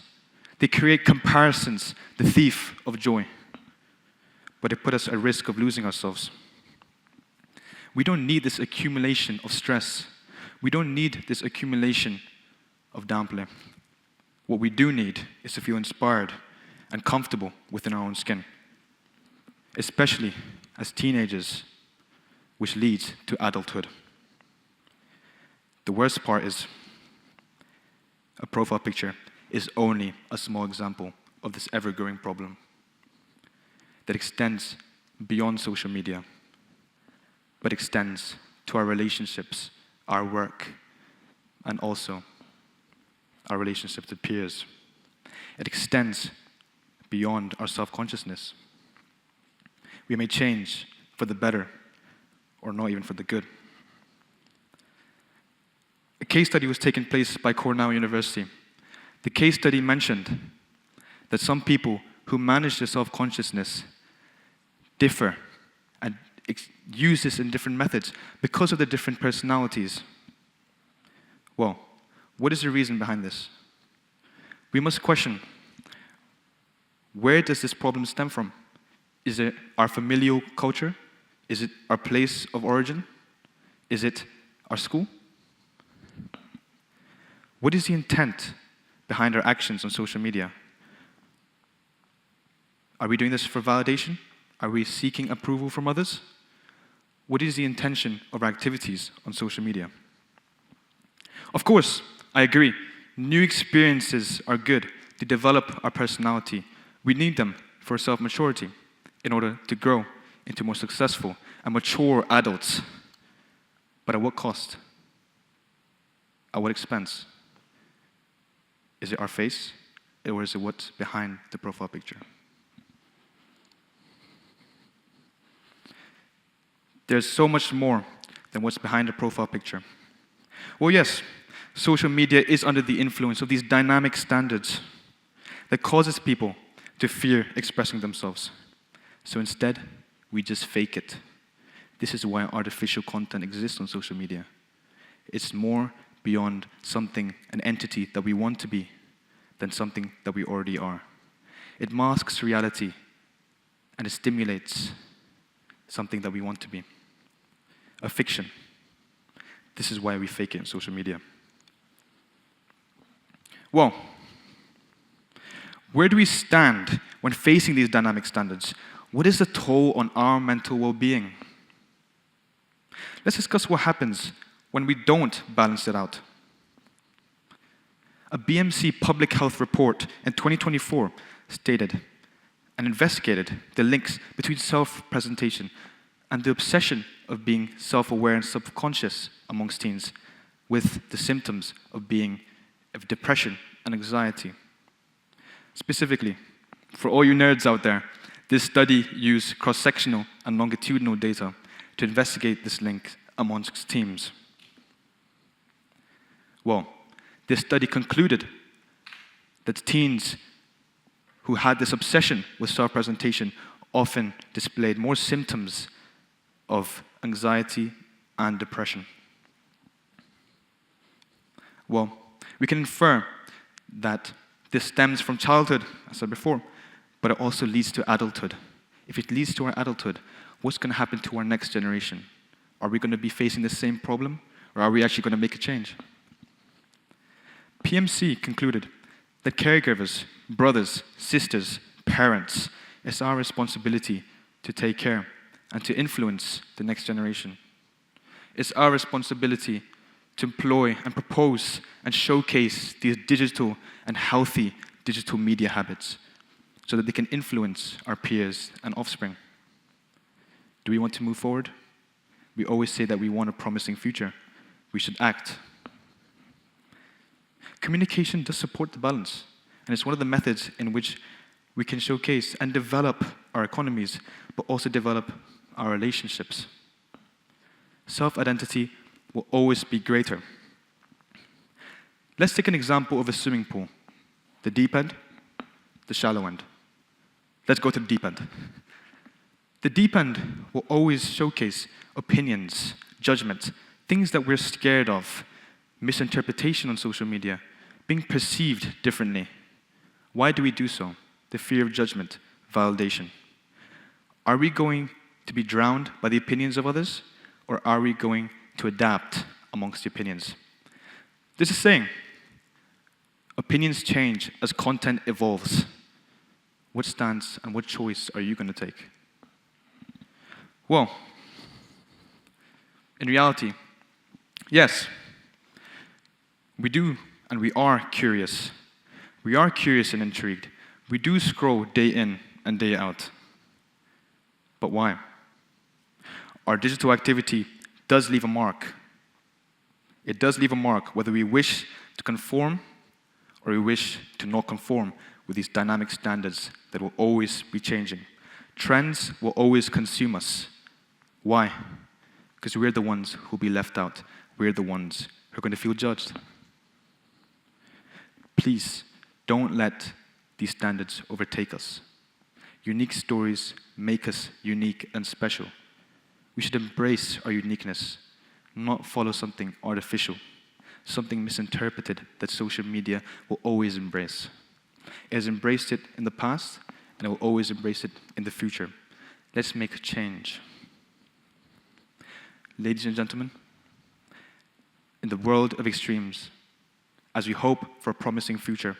They create comparisons, the thief of joy. But they put us at risk of losing ourselves. We don't need this accumulation of stress. We don't need this accumulation of downplay. What we do need is to feel inspired and comfortable within our own skin, especially as teenagers, which leads to adulthood. The worst part is a profile picture is only a small example of this ever-growing problem that extends beyond social media, but extends to our relationships, our work, and also our relationships with peers. It extends beyond our self-consciousness. We may change for the better, or not even for the good. A case study was taken place by Cornell University. The case study mentioned that some people who manage their self-consciousness differ and use this in different methods because of their different personalities. Well, what is the reason behind this? We must question, where does this problem stem from? Is it our familial culture? Is it our place of origin? Is it our school? What is the intent behind our actions on social media? Are we doing this for validation? Are we seeking approval from others? What is the intention of our activities on social media? Of course, I agree. New experiences are good to develop our personality. We need them for self-maturity in order to grow into more successful and mature adults. But at what cost? At what expense? Is it our face, or is it what's behind the profile picture? There's so much more than what's behind the profile picture. Well, yes, social media is under the influence of these dynamic standards that causes people to fear expressing themselves. So instead, we just fake it. This is why artificial content exists on social media. It's more beyond something, an entity that we want to be, than something that we already are. It masks reality, and it stimulates something that we want to be. A fiction. This is why we fake it on social media. Well, where do we stand when facing these dynamic standards? What is the toll on our mental well-being? Let's discuss what happens when we don't balance it out. A BMC public health report in 2024 stated and investigated the links between self-presentation and the obsession of being self-aware and subconscious amongst teens with the symptoms of depression and anxiety. Specifically, for all you nerds out there, this study used cross-sectional and longitudinal data to investigate this link amongst teams. Well, this study concluded that teens who had this obsession with self-presentation often displayed more symptoms of anxiety and depression. Well, we can infer that this stems from childhood, as I said before, but it also leads to adulthood. If it leads to our adulthood, what's going to happen to our next generation? Are we going to be facing the same problem, or are we actually going to make a change? PMC concluded that caregivers, brothers, sisters, parents, it's our responsibility to take care and to influence the next generation. It's our responsibility to employ and propose and showcase these digital and healthy digital media habits so that they can influence our peers and offspring. Do we want to move forward? We always say that we want a promising future. We should act. Communication does support the balance, and it's one of the methods in which we can showcase and develop our economies, but also develop our relationships. Self-identity will always be greater. Let's take an example of a swimming pool. The deep end, the shallow end. Let's go to the deep end. The deep end will always showcase opinions, judgments, things that we're scared of, misinterpretation on social media, being perceived differently. Why do we do so? The fear of judgment, validation. Are we going to be drowned by the opinions of others, or are we going to adapt amongst the opinions? There's a saying, opinions change as content evolves. What stance and what choice are you going to take? Well, in reality, yes, we do and we are curious. We are curious and intrigued. We do scroll day in and day out. But why? Our digital activity does leave a mark. It does leave a mark whether we wish to conform or we wish to not conform with these dynamic standards that will always be changing. Trends will always consume us. Why? Because we're the ones who will be left out. We're the ones who are going to feel judged. Please, don't let these standards overtake us. Unique stories make us unique and special. We should embrace our uniqueness, not follow something artificial, something misinterpreted that social media will always embrace. It has embraced it in the past, and it will always embrace it in the future. Let's make a change. Ladies and gentlemen, in the world of extremes, as we hope for a promising future,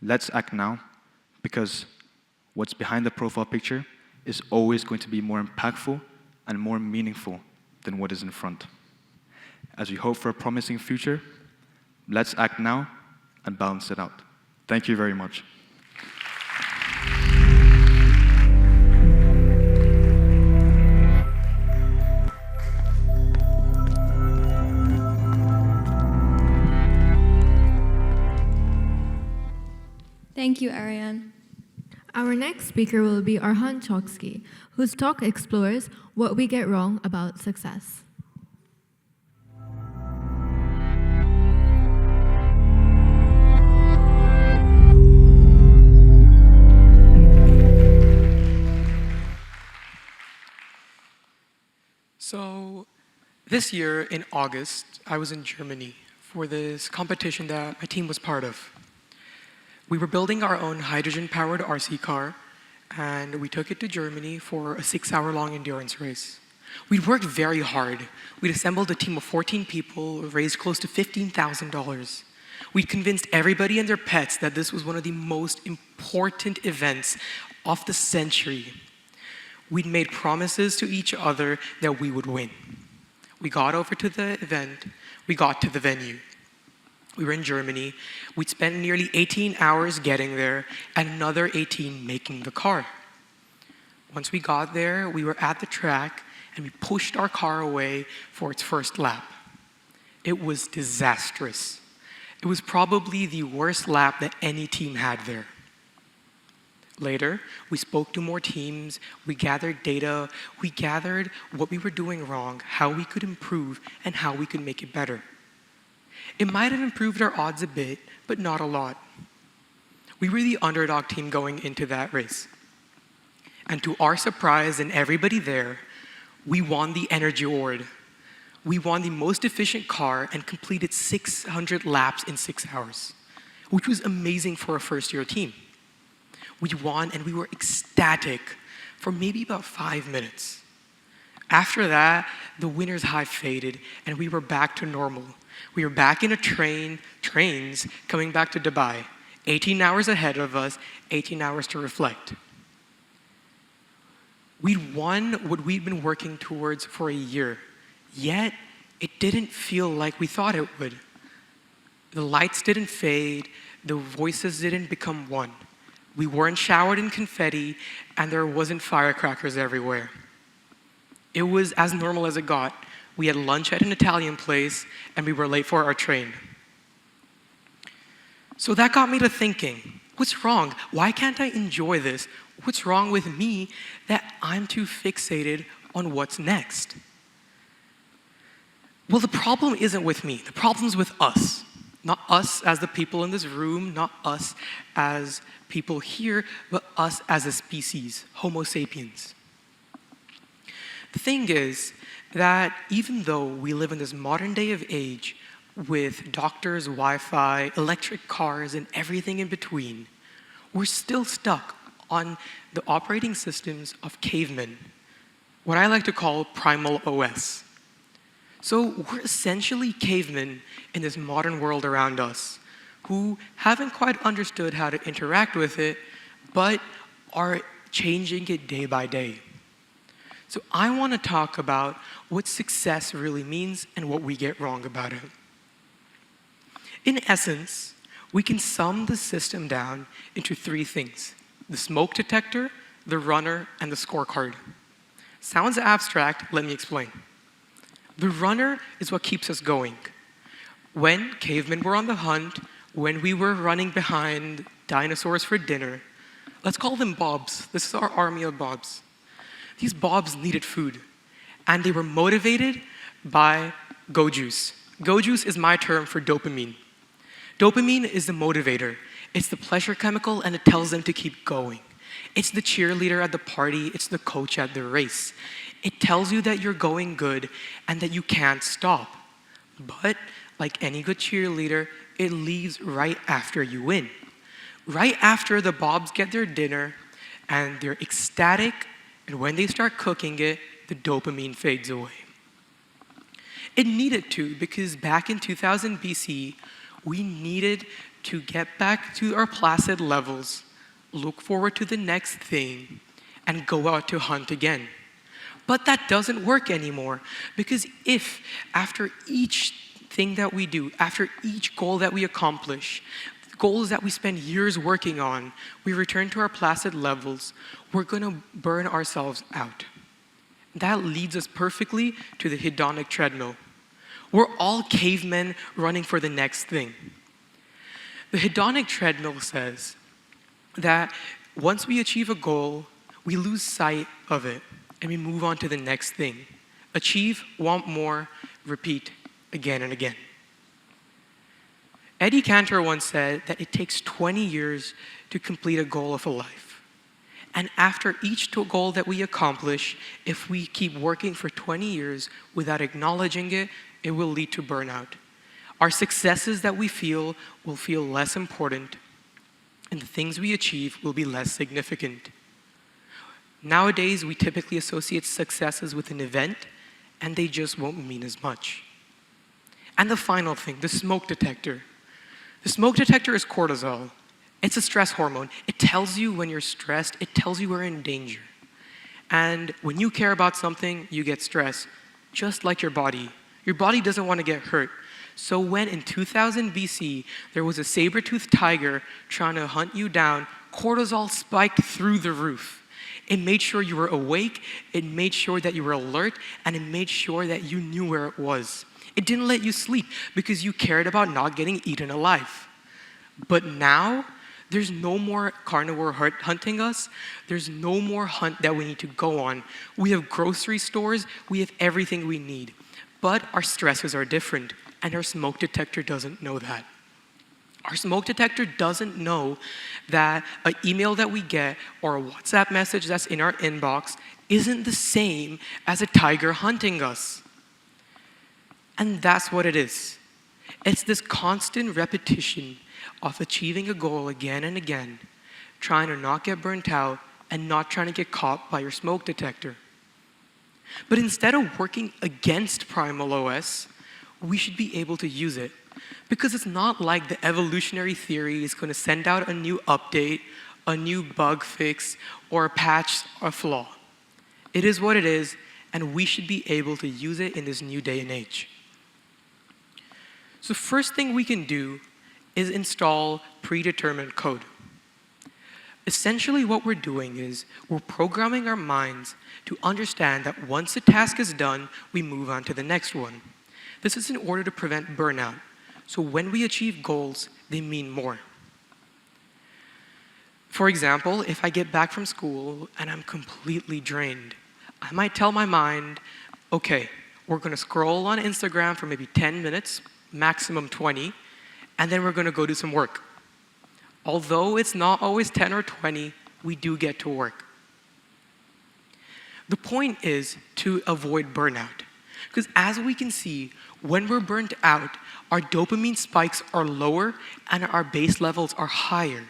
let's act now, because what's behind the profile picture is always going to be more impactful and more meaningful than what is in front. As we hope for a promising future, let's act now and balance it out. Thank you very much.
Thank you, Ariane.
Our next speaker will be Arhan Choksky, whose talk explores what we get wrong about success.
So this year in August, I was in Germany for this competition that my team was part of. We were building our own hydrogen-powered RC car, and we took it to Germany for a 6-hour-long endurance race. We'd worked very hard. We'd assembled a team of 14 people, raised close to $15,000. We'd convinced everybody and their pets that this was one of the most important events of the century. We'd made promises to each other that we would win. We got over to the event. We got to the venue. We were in Germany. We'd spent nearly 18 hours getting there and another 18 making the car. Once we got there, we were at the track and we pushed our car away for its first lap. It was disastrous. It was probably the worst lap that any team had there. Later, we spoke to more teams, we gathered data, we gathered what we were doing wrong, how we could improve, and how we could make it better. It might have improved our odds a bit, but not a lot. We were the underdog team going into that race. And to our surprise and everybody there, we won the energy award. We won the most efficient car and completed 600 laps in 6 hours, which was amazing for a first-year team. We won and we were ecstatic for maybe about 5 minutes. After that, the winner's high faded and we were back to normal. We were back in a trains coming back to Dubai. 18 hours ahead of us, 18 hours to reflect. We'd won what we'd been working towards for a year, yet it didn't feel like we thought it would. The lights didn't fade, the voices didn't become one. We weren't showered in confetti, and there wasn't firecrackers everywhere. It was as normal as it got. We had lunch at an Italian place, and we were late for our train. So that got me to thinking, what's wrong? Why can't I enjoy this? What's wrong with me that I'm too fixated on what's next? Well, the problem isn't with me. The problem's with us. Not us as the people in this room, not us as people here, but us as a species, Homo sapiens. The thing is that even though we live in this modern day of age with doctors, Wi-Fi, electric cars, and everything in between, we're still stuck on the operating systems of cavemen, what I like to call primal OS. So we're essentially cavemen in this modern world around us who haven't quite understood how to interact with it, but are changing it day by day. So I want to talk about what success really means and what we get wrong about it. In essence, we can sum the system down into 3 things: the smoke detector, the runner, and the scorecard. Sounds abstract, let me explain. The runner is what keeps us going. When cavemen were on the hunt, when we were running behind dinosaurs for dinner, let's call them bobs. This is our army of bobs. These bobs needed food, and they were motivated by go juice. Go juice is my term for dopamine. Dopamine is the motivator. It's the pleasure chemical, and it tells them to keep going. It's the cheerleader at the party. It's the coach at the race. It tells you that you're going good and that you can't stop. But like any good cheerleader, it leaves right after you win. Right after the bobs get their dinner and they're ecstatic, and when they start cooking it, the dopamine fades away. It needed to, because back in 2000 BC, we needed to get back to our placid levels, look forward to the next thing, and go out to hunt again. But that doesn't work anymore, because if after each thing that we do, after each goal that we accomplish, goals that we spend years working on, we return to our placid levels, we're going to burn ourselves out. That leads us perfectly to the hedonic treadmill. We're all cavemen running for the next thing. The hedonic treadmill says that once we achieve a goal, we lose sight of it and we move on to the next thing. Achieve, want more, repeat again and again. Eddie Cantor once said that it takes 20 years to complete a goal of a life. And after each goal that we accomplish, if we keep working for 20 years without acknowledging it, it will lead to burnout. Our successes that we feel will feel less important, and the things we achieve will be less significant. Nowadays, we typically associate successes with an event, and they just won't mean as much. And the final thing, the smoke detector. The smoke detector is cortisol. It's a stress hormone. It tells you when you're stressed. It tells you we're in danger. And when you care about something, you get stressed, just like your body. Your body doesn't want to get hurt. So when in 2000 BC, there was a saber-toothed tiger trying to hunt you down, cortisol spiked through the roof. It made sure you were awake, it made sure that you were alert, and it made sure that you knew where it was. It didn't let you sleep because you cared about not getting eaten alive. But now, there's no more carnivore hunting us. There's no more hunt that we need to go on. We have grocery stores, we have everything we need. But our stresses are different, and our smoke detector doesn't know that. Our smoke detector doesn't know that an email that we get or a WhatsApp message that's in our inbox isn't the same as a tiger hunting us. And that's what it is. It's this constant repetition of achieving a goal again and again, trying to not get burnt out and not trying to get caught by your smoke detector. But instead of working against Primal OS, we should be able to use it. Because it's not like the evolutionary theory is going to send out a new update, a new bug fix, or a patch or flaw. It is what it is, and we should be able to use it in this new day and age. So first thing we can do is install predetermined code. Essentially what we're doing is we're programming our minds to understand that once a task is done, we move on to the next one. This is in order to prevent burnout. So when we achieve goals, they mean more. For example, if I get back from school and I'm completely drained, I might tell my mind, okay, we're going to scroll on Instagram for maybe 10 minutes, maximum 20, and then we're going to go do some work. Although it's not always 10 or 20, we do get to work. The point is to avoid burnout. Because as we can see, when we're burnt out, our dopamine spikes are lower and our base levels are higher.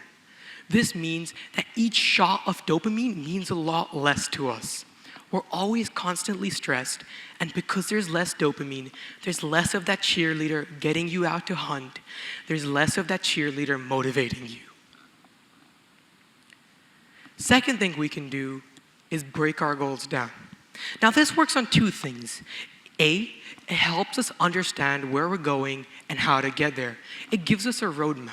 This means that each shot of dopamine means a lot less to us. We're always constantly stressed, and because there's less dopamine, there's less of that cheerleader getting you out to hunt. There's less of that cheerleader motivating you. Second thing we can do is break our goals down. Now this works on two things. A, it helps us understand where we're going and how to get there. It gives us a roadmap.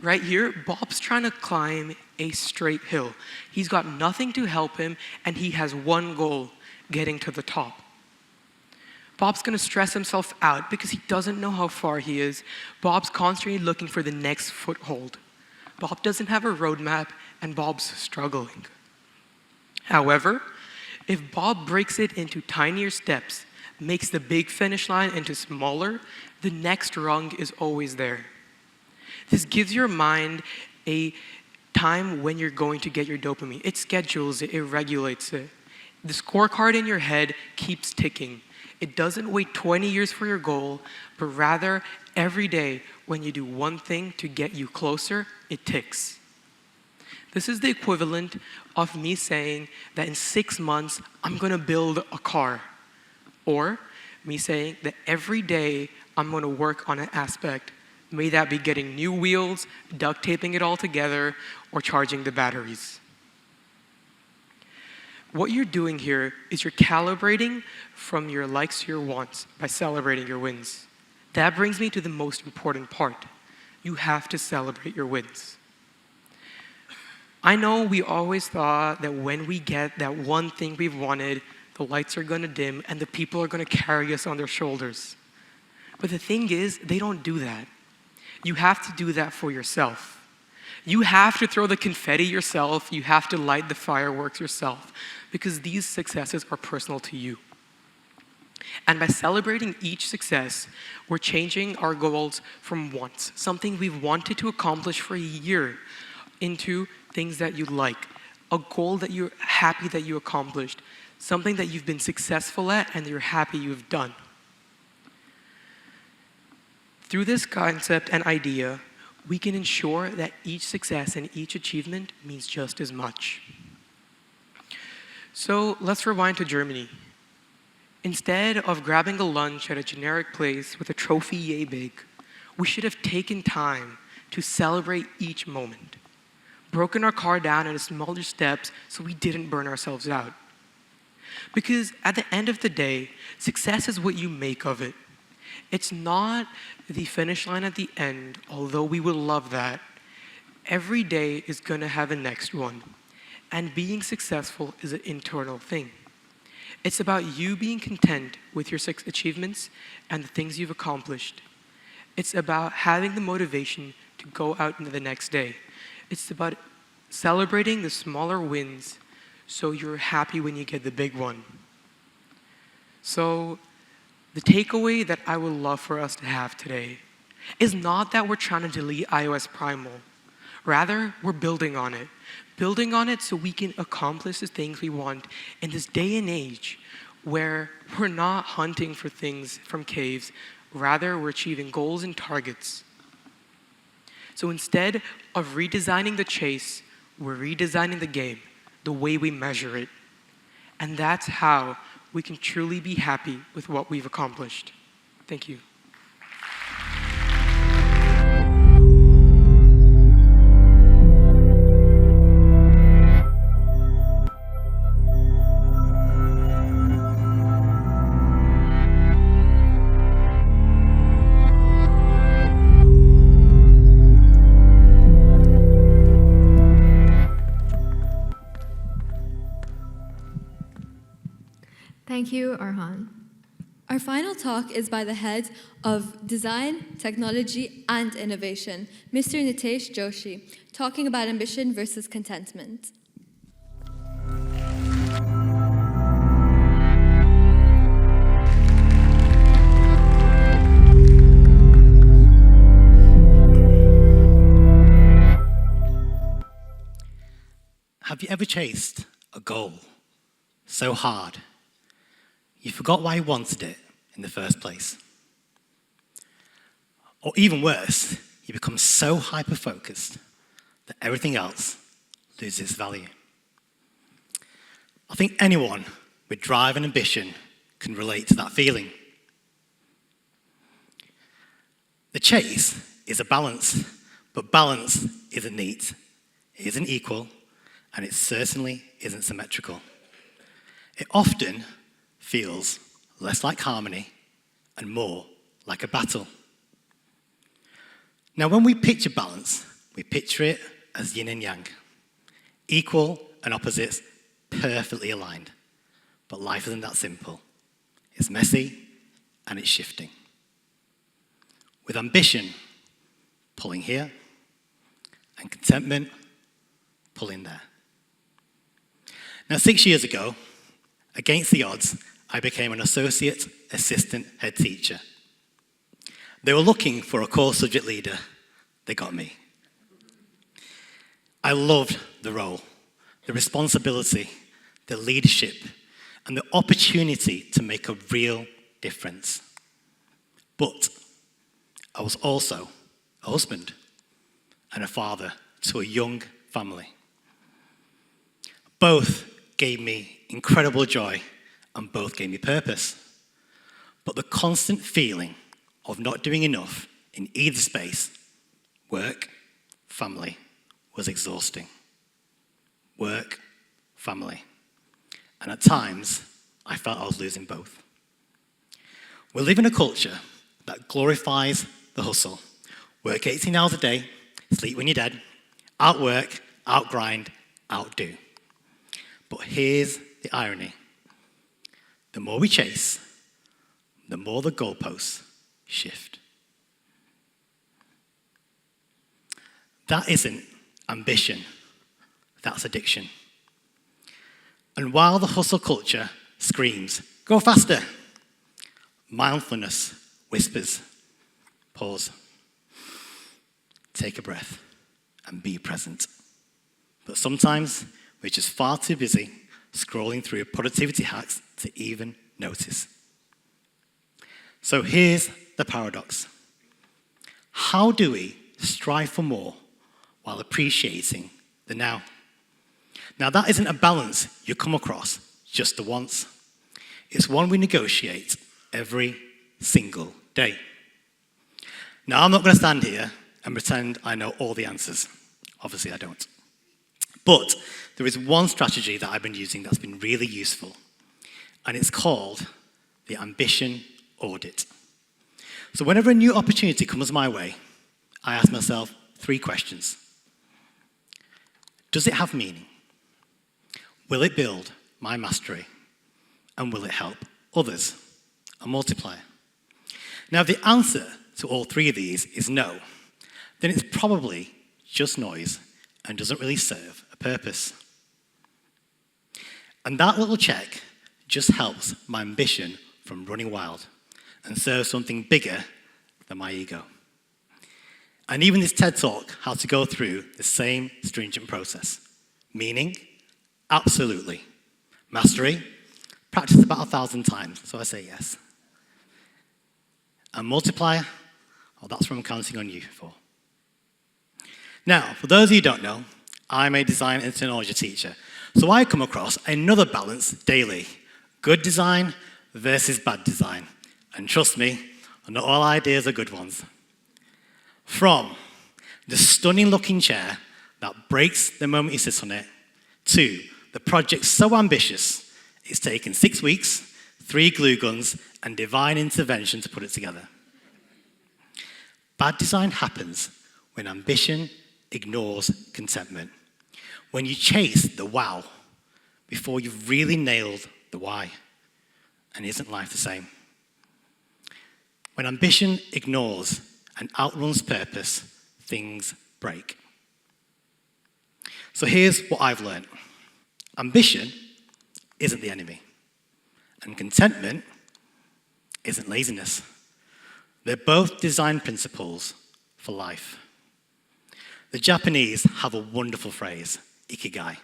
Right here, Bob's trying to climb a straight hill. He's got nothing to help him, and he has one goal, getting to the top. Bob's gonna stress himself out because he doesn't know how far he is. Bob's constantly looking for the next foothold. Bob doesn't have a roadmap, and Bob's struggling. However, if Bob breaks it into tinier steps, makes the big finish line into smaller, the next rung is always there. This gives your mind a time when you're going to get your dopamine. It schedules it, it regulates it. The scorecard in your head keeps ticking. It doesn't wait 20 years for your goal, but rather every day when you do one thing to get you closer, it ticks. This is the equivalent of me saying that in 6 months, I'm gonna build a car. Or me saying that every day I'm going to work on an aspect. May that be getting new wheels, duct taping it all together, or charging the batteries. What you're doing here is you're calibrating from your likes to your wants by celebrating your wins. That brings me to the most important part. You have to celebrate your wins. I know we always thought that when we get that one thing we've wanted, the lights are going to dim, and the people are going to carry us on their shoulders. But the thing is, they don't do that. You have to do that for yourself. You have to throw the confetti yourself. You have to light the fireworks yourself, because these successes are personal to you. And by celebrating each success, we're changing our goals from wants, something we've wanted to accomplish for a year, into things that you like, a goal that you're happy that you accomplished, something that you've been successful at and you're happy you've done. Through this concept and idea, we can ensure that each success and each achievement means just as much. So let's rewind to Germany. Instead of grabbing a lunch at a generic place with a trophy yay big, we should have taken time to celebrate each moment, broken our car down into smaller steps so we didn't burn ourselves out. Because at the end of the day, success is what you make of it. It's not the finish line at the end, although we would love that. Every day is going to have a next one. And being successful is an internal thing. It's about you being content with your achievements and the things you've accomplished. It's about having the motivation to go out into the next day. It's about celebrating the smaller wins so you're happy when you get the big one. So the takeaway that I would love for us to have today is not that we're trying to delete iOS Primal. Rather, we're building on it. Building on it so we can accomplish the things we want in this day and age where we're not hunting for things from caves. Rather, we're achieving goals and targets. So instead of redesigning the chase, we're redesigning the game, the way we measure it. And that's how we can truly be happy with what we've accomplished. Thank you.
Thank you, Arhan.
Our final talk is by the head of Design, Technology, and Innovation, Mr. Nitesh Joshi, talking about ambition versus contentment.
Have you ever chased a goal so hard you forgot why you wanted it in the first place? Or even worse, you become so hyper-focused that everything else loses its value. I think anyone with drive and ambition can relate to that feeling. The chase is a balance, but balance isn't neat, it isn't equal, and it certainly isn't symmetrical. It often feels less like harmony and more like a battle. Now, when we picture balance, we picture it as yin and yang, equal and opposites perfectly aligned. But life isn't that simple. It's messy and it's shifting. With ambition pulling here and contentment pulling there. Now, 6 years ago, against the odds, I became an associate assistant head teacher. They were looking for a core subject leader. They got me. I loved the role, the responsibility, the leadership, and the opportunity to make a real difference. But I was also a husband and a father to a young family. Both gave me incredible joy, and both gave me purpose. But the constant feeling of not doing enough in either space, work, family, was exhausting. Work, family. And at times, I felt I was losing both. We live in a culture that glorifies the hustle. Work 18 hours a day, sleep when you're dead, outwork, outgrind, outdo. But here's the irony. The more we chase, the more the goalposts shift. That isn't ambition, that's addiction. And while the hustle culture screams, go faster, mindfulness whispers, pause, take a breath, and be present. But sometimes we're just far too busy scrolling through productivity hacks to even notice. So here's the paradox. How do we strive for more while appreciating the now? Now, that isn't a balance you come across just the once. It's one we negotiate every single day. Now, I'm not going to stand here and pretend I know all the answers. Obviously, I don't. But there is one strategy that I've been using that's been really useful, and it's called the ambition audit. So whenever a new opportunity comes my way, I ask myself 3 questions. Does it have meaning? Will it build my mastery? And will it help others? A multiplier. Now, if the answer to all 3 of these is no, then it's probably just noise and doesn't really serve a purpose. And that little check just helps my ambition from running wild and serves something bigger than my ego. And even this TED Talk had to go through the same stringent process. Meaning, absolutely. Mastery, practice about 1,000 times, so I say yes. And multiplier, well, that's what I'm counting on you for. Now, for those of you who don't know, I'm a design and technology teacher, so I come across another balance daily. Good design versus bad design. And trust me, not all ideas are good ones. From the stunning looking chair that breaks the moment you sit on it, to the project so ambitious, it's taken 6 weeks, 3 glue guns, and divine intervention to put it together. Bad design happens when ambition ignores contentment. When you chase the wow before you've really nailed the why. And isn't life the same? When ambition ignores and outruns purpose, things break. So here's what I've learned. Ambition isn't the enemy. And contentment isn't laziness. They're both design principles for life. The Japanese have a wonderful phrase, ikigai,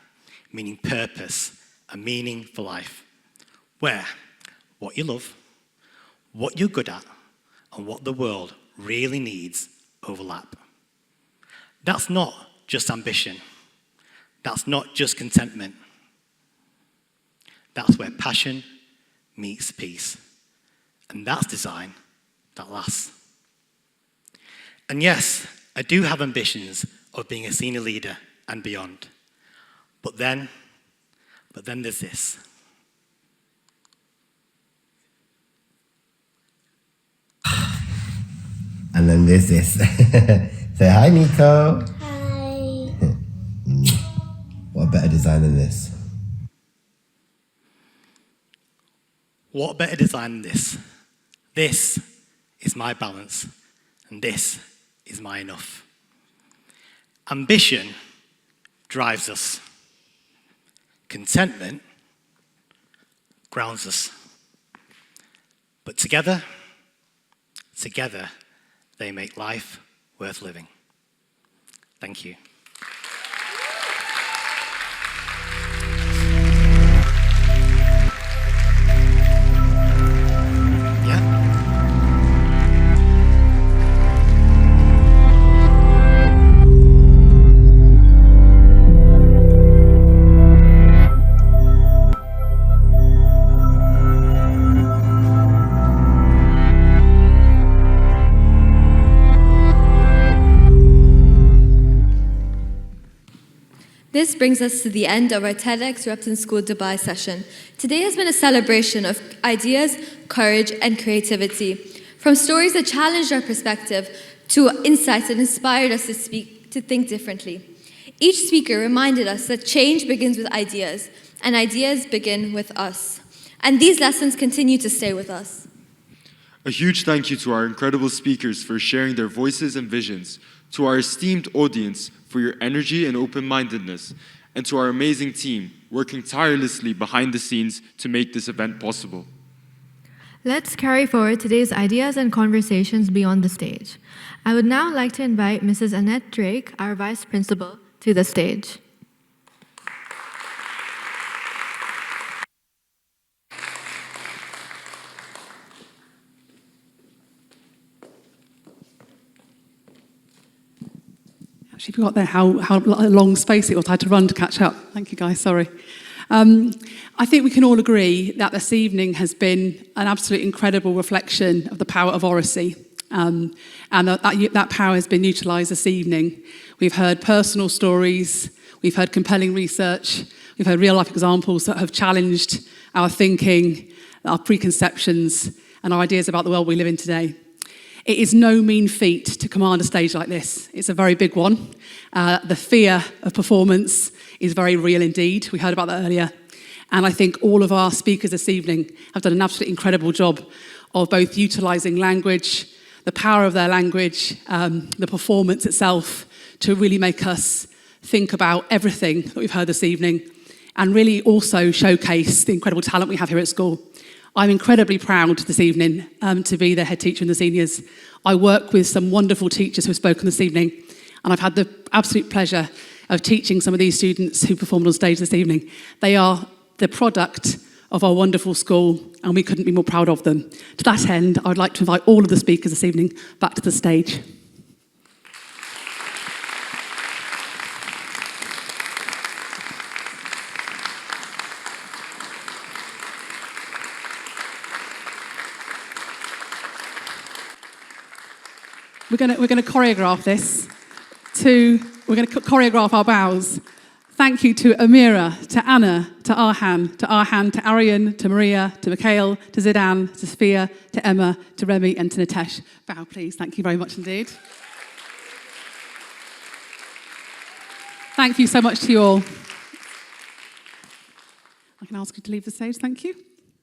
meaning purpose, a meaning for life, where what you love, what you're good at, and what the world really needs overlap. That's not just ambition. That's not just contentment. That's where passion meets peace. And that's design that lasts. And yes, I do have ambitions of being a senior leader and beyond. But then there's this.
And then there's this. Say hi, Nico.
Hi.
What better design than this?
What better design than this? This is my balance, and this is my enough. Ambition drives us. Contentment grounds us. But together, they make life worth living. Thank you.
This brings us to the end of our TEDx Repton School Dubai session. Today has been a celebration of ideas, courage, and creativity. From stories that challenged our perspective to insights that inspired us to think differently. Each speaker reminded us that change begins with ideas, and ideas begin with us. And these lessons continue to stay with us.
A huge thank you to our incredible speakers for sharing their voices and visions, to our esteemed audience for your energy and open-mindedness, and to our amazing team working tirelessly behind the scenes to make this event possible.
Let's carry forward today's ideas and conversations beyond the stage. I would now like to invite Mrs. Annette Drake, our Vice Principal, to the stage.
Actually forgot there how long space it was. I had to run to catch up. Thank you, guys. Sorry. I think we can all agree that this evening has been an absolute incredible reflection of the power of oracy, and that power has been utilised this evening. We've heard personal stories, we've heard compelling research, we've heard real-life examples that have challenged our thinking, our preconceptions, and our ideas about the world we live in today. It is no mean feat to command a stage like this. It's a very big one. The fear of performance is very real indeed. We heard about that earlier. And I think all of our speakers this evening have done an absolutely incredible job of both utilising language, the power of their language, the performance itself, to really make us think about everything that we've heard this evening, and really also showcase the incredible talent we have here at school. I'm incredibly proud this evening to be the head teacher in the seniors. I work with some wonderful teachers who have spoken this evening, and I've had the absolute pleasure of teaching some of these students who performed on stage this evening. They are the product of our wonderful school, and we couldn't be more proud of them. To that end, I would like to invite all of the speakers this evening back to the stage. We're going to choreograph this. We're going to choreograph our bows. Thank you to Amira, to Anna, to Arhan, to Arian, to Maria, to Mikhail, to Zidane, to Sophia, to Emma, to Remy, and to Nitesh. Bow, please. Thank you very much indeed. Thank you so much to you all. I can ask you to leave the stage, thank you.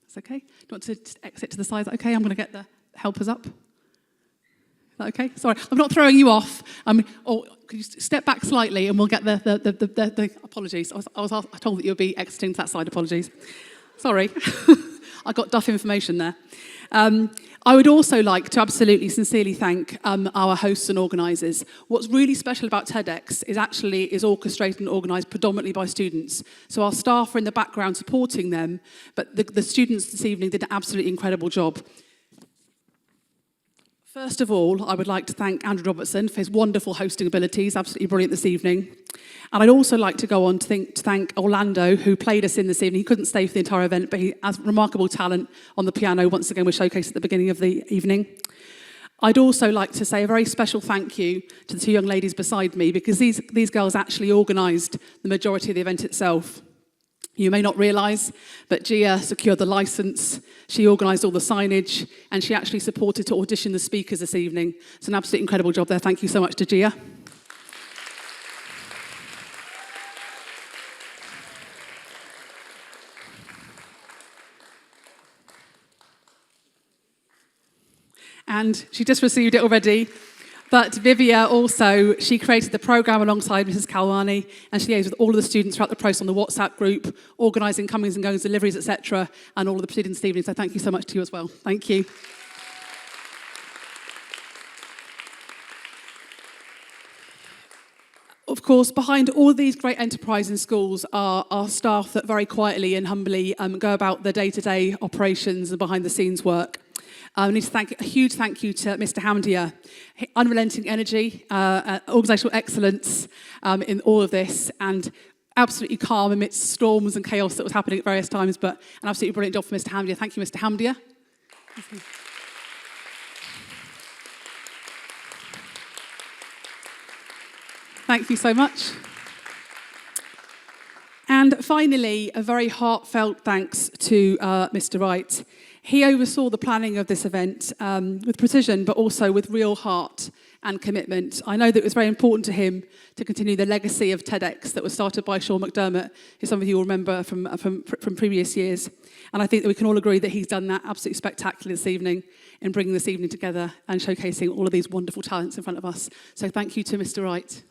That's okay. Do you want to exit to the side? Okay, I'm going to get the helpers up. Is that okay? Sorry, I'm not throwing you off. Or could you step back slightly and we'll get the apologies. I was told that you'll be exiting to that side, apologies. Sorry, I got duff information there. I would also like to absolutely sincerely thank our hosts and organisers. What's really special about TEDx is orchestrated and organised predominantly by students. So our staff are in the background supporting them, but the students this evening did an absolutely incredible job. First of all, I would like to thank Andrew Robertson for his wonderful hosting abilities, absolutely brilliant this evening. And I'd also like to go on to thank Orlando, who played us in this evening. He couldn't stay for the entire event, but he has remarkable talent on the piano. Once again, we're showcased at the beginning of the evening. I'd also like to say a very special thank you to the two young ladies beside me, because these girls actually organised the majority of the event itself. You may not realise, but Gia secured the licence, she organised all the signage, and she actually supported to audition the speakers this evening. It's an absolutely incredible job there. Thank you so much to Gia. And she just received it already. But Vivia also, she created the programme alongside Mrs. Kalwani, and she liaised with all of the students throughout the process on the WhatsApp group, organising comings and goings, deliveries, etc., and all of the proceedings this evening. So thank you so much to you as well. Thank you. Of course, behind all of these great enterprises in schools are our staff that very quietly and humbly go about their day-to-day operations and behind-the-scenes work. I need to thank a huge thank you to Mr. Hamdia. Unrelenting energy, organisational excellence in all of this, and absolutely calm amidst storms and chaos that was happening at various times, but an absolutely brilliant job for Mr. Hamdia. Thank you, Mr. Hamdia. Thank you so much. And finally, a very heartfelt thanks to Mr. Wright. He oversaw the planning of this event with precision, but also with real heart and commitment. I know that it was very important to him to continue the legacy of TEDx that was started by Sean McDermott, who some of you will remember from previous years. And I think that we can all agree that he's done that absolutely spectacularly this evening in bringing this evening together and showcasing all of these wonderful talents in front of us. So thank you to Mr. Wright.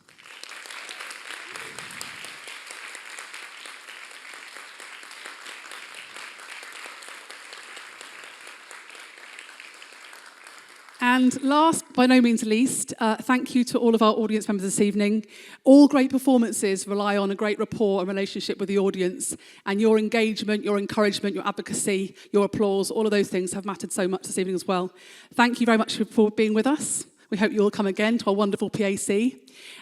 And last, by no means least, thank you to all of our audience members this evening. All great performances rely on a great rapport and relationship with the audience, and your engagement, your encouragement, your advocacy, your applause, all of those things have mattered so much this evening as well. Thank you very much for being with us. We hope you will come again to our wonderful PAC.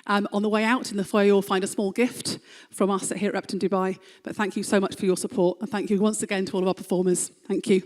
On the way out in the foyer, you'll find a small gift from us here at Repton Dubai. But thank you so much for your support, and thank you once again to all of our performers. Thank you.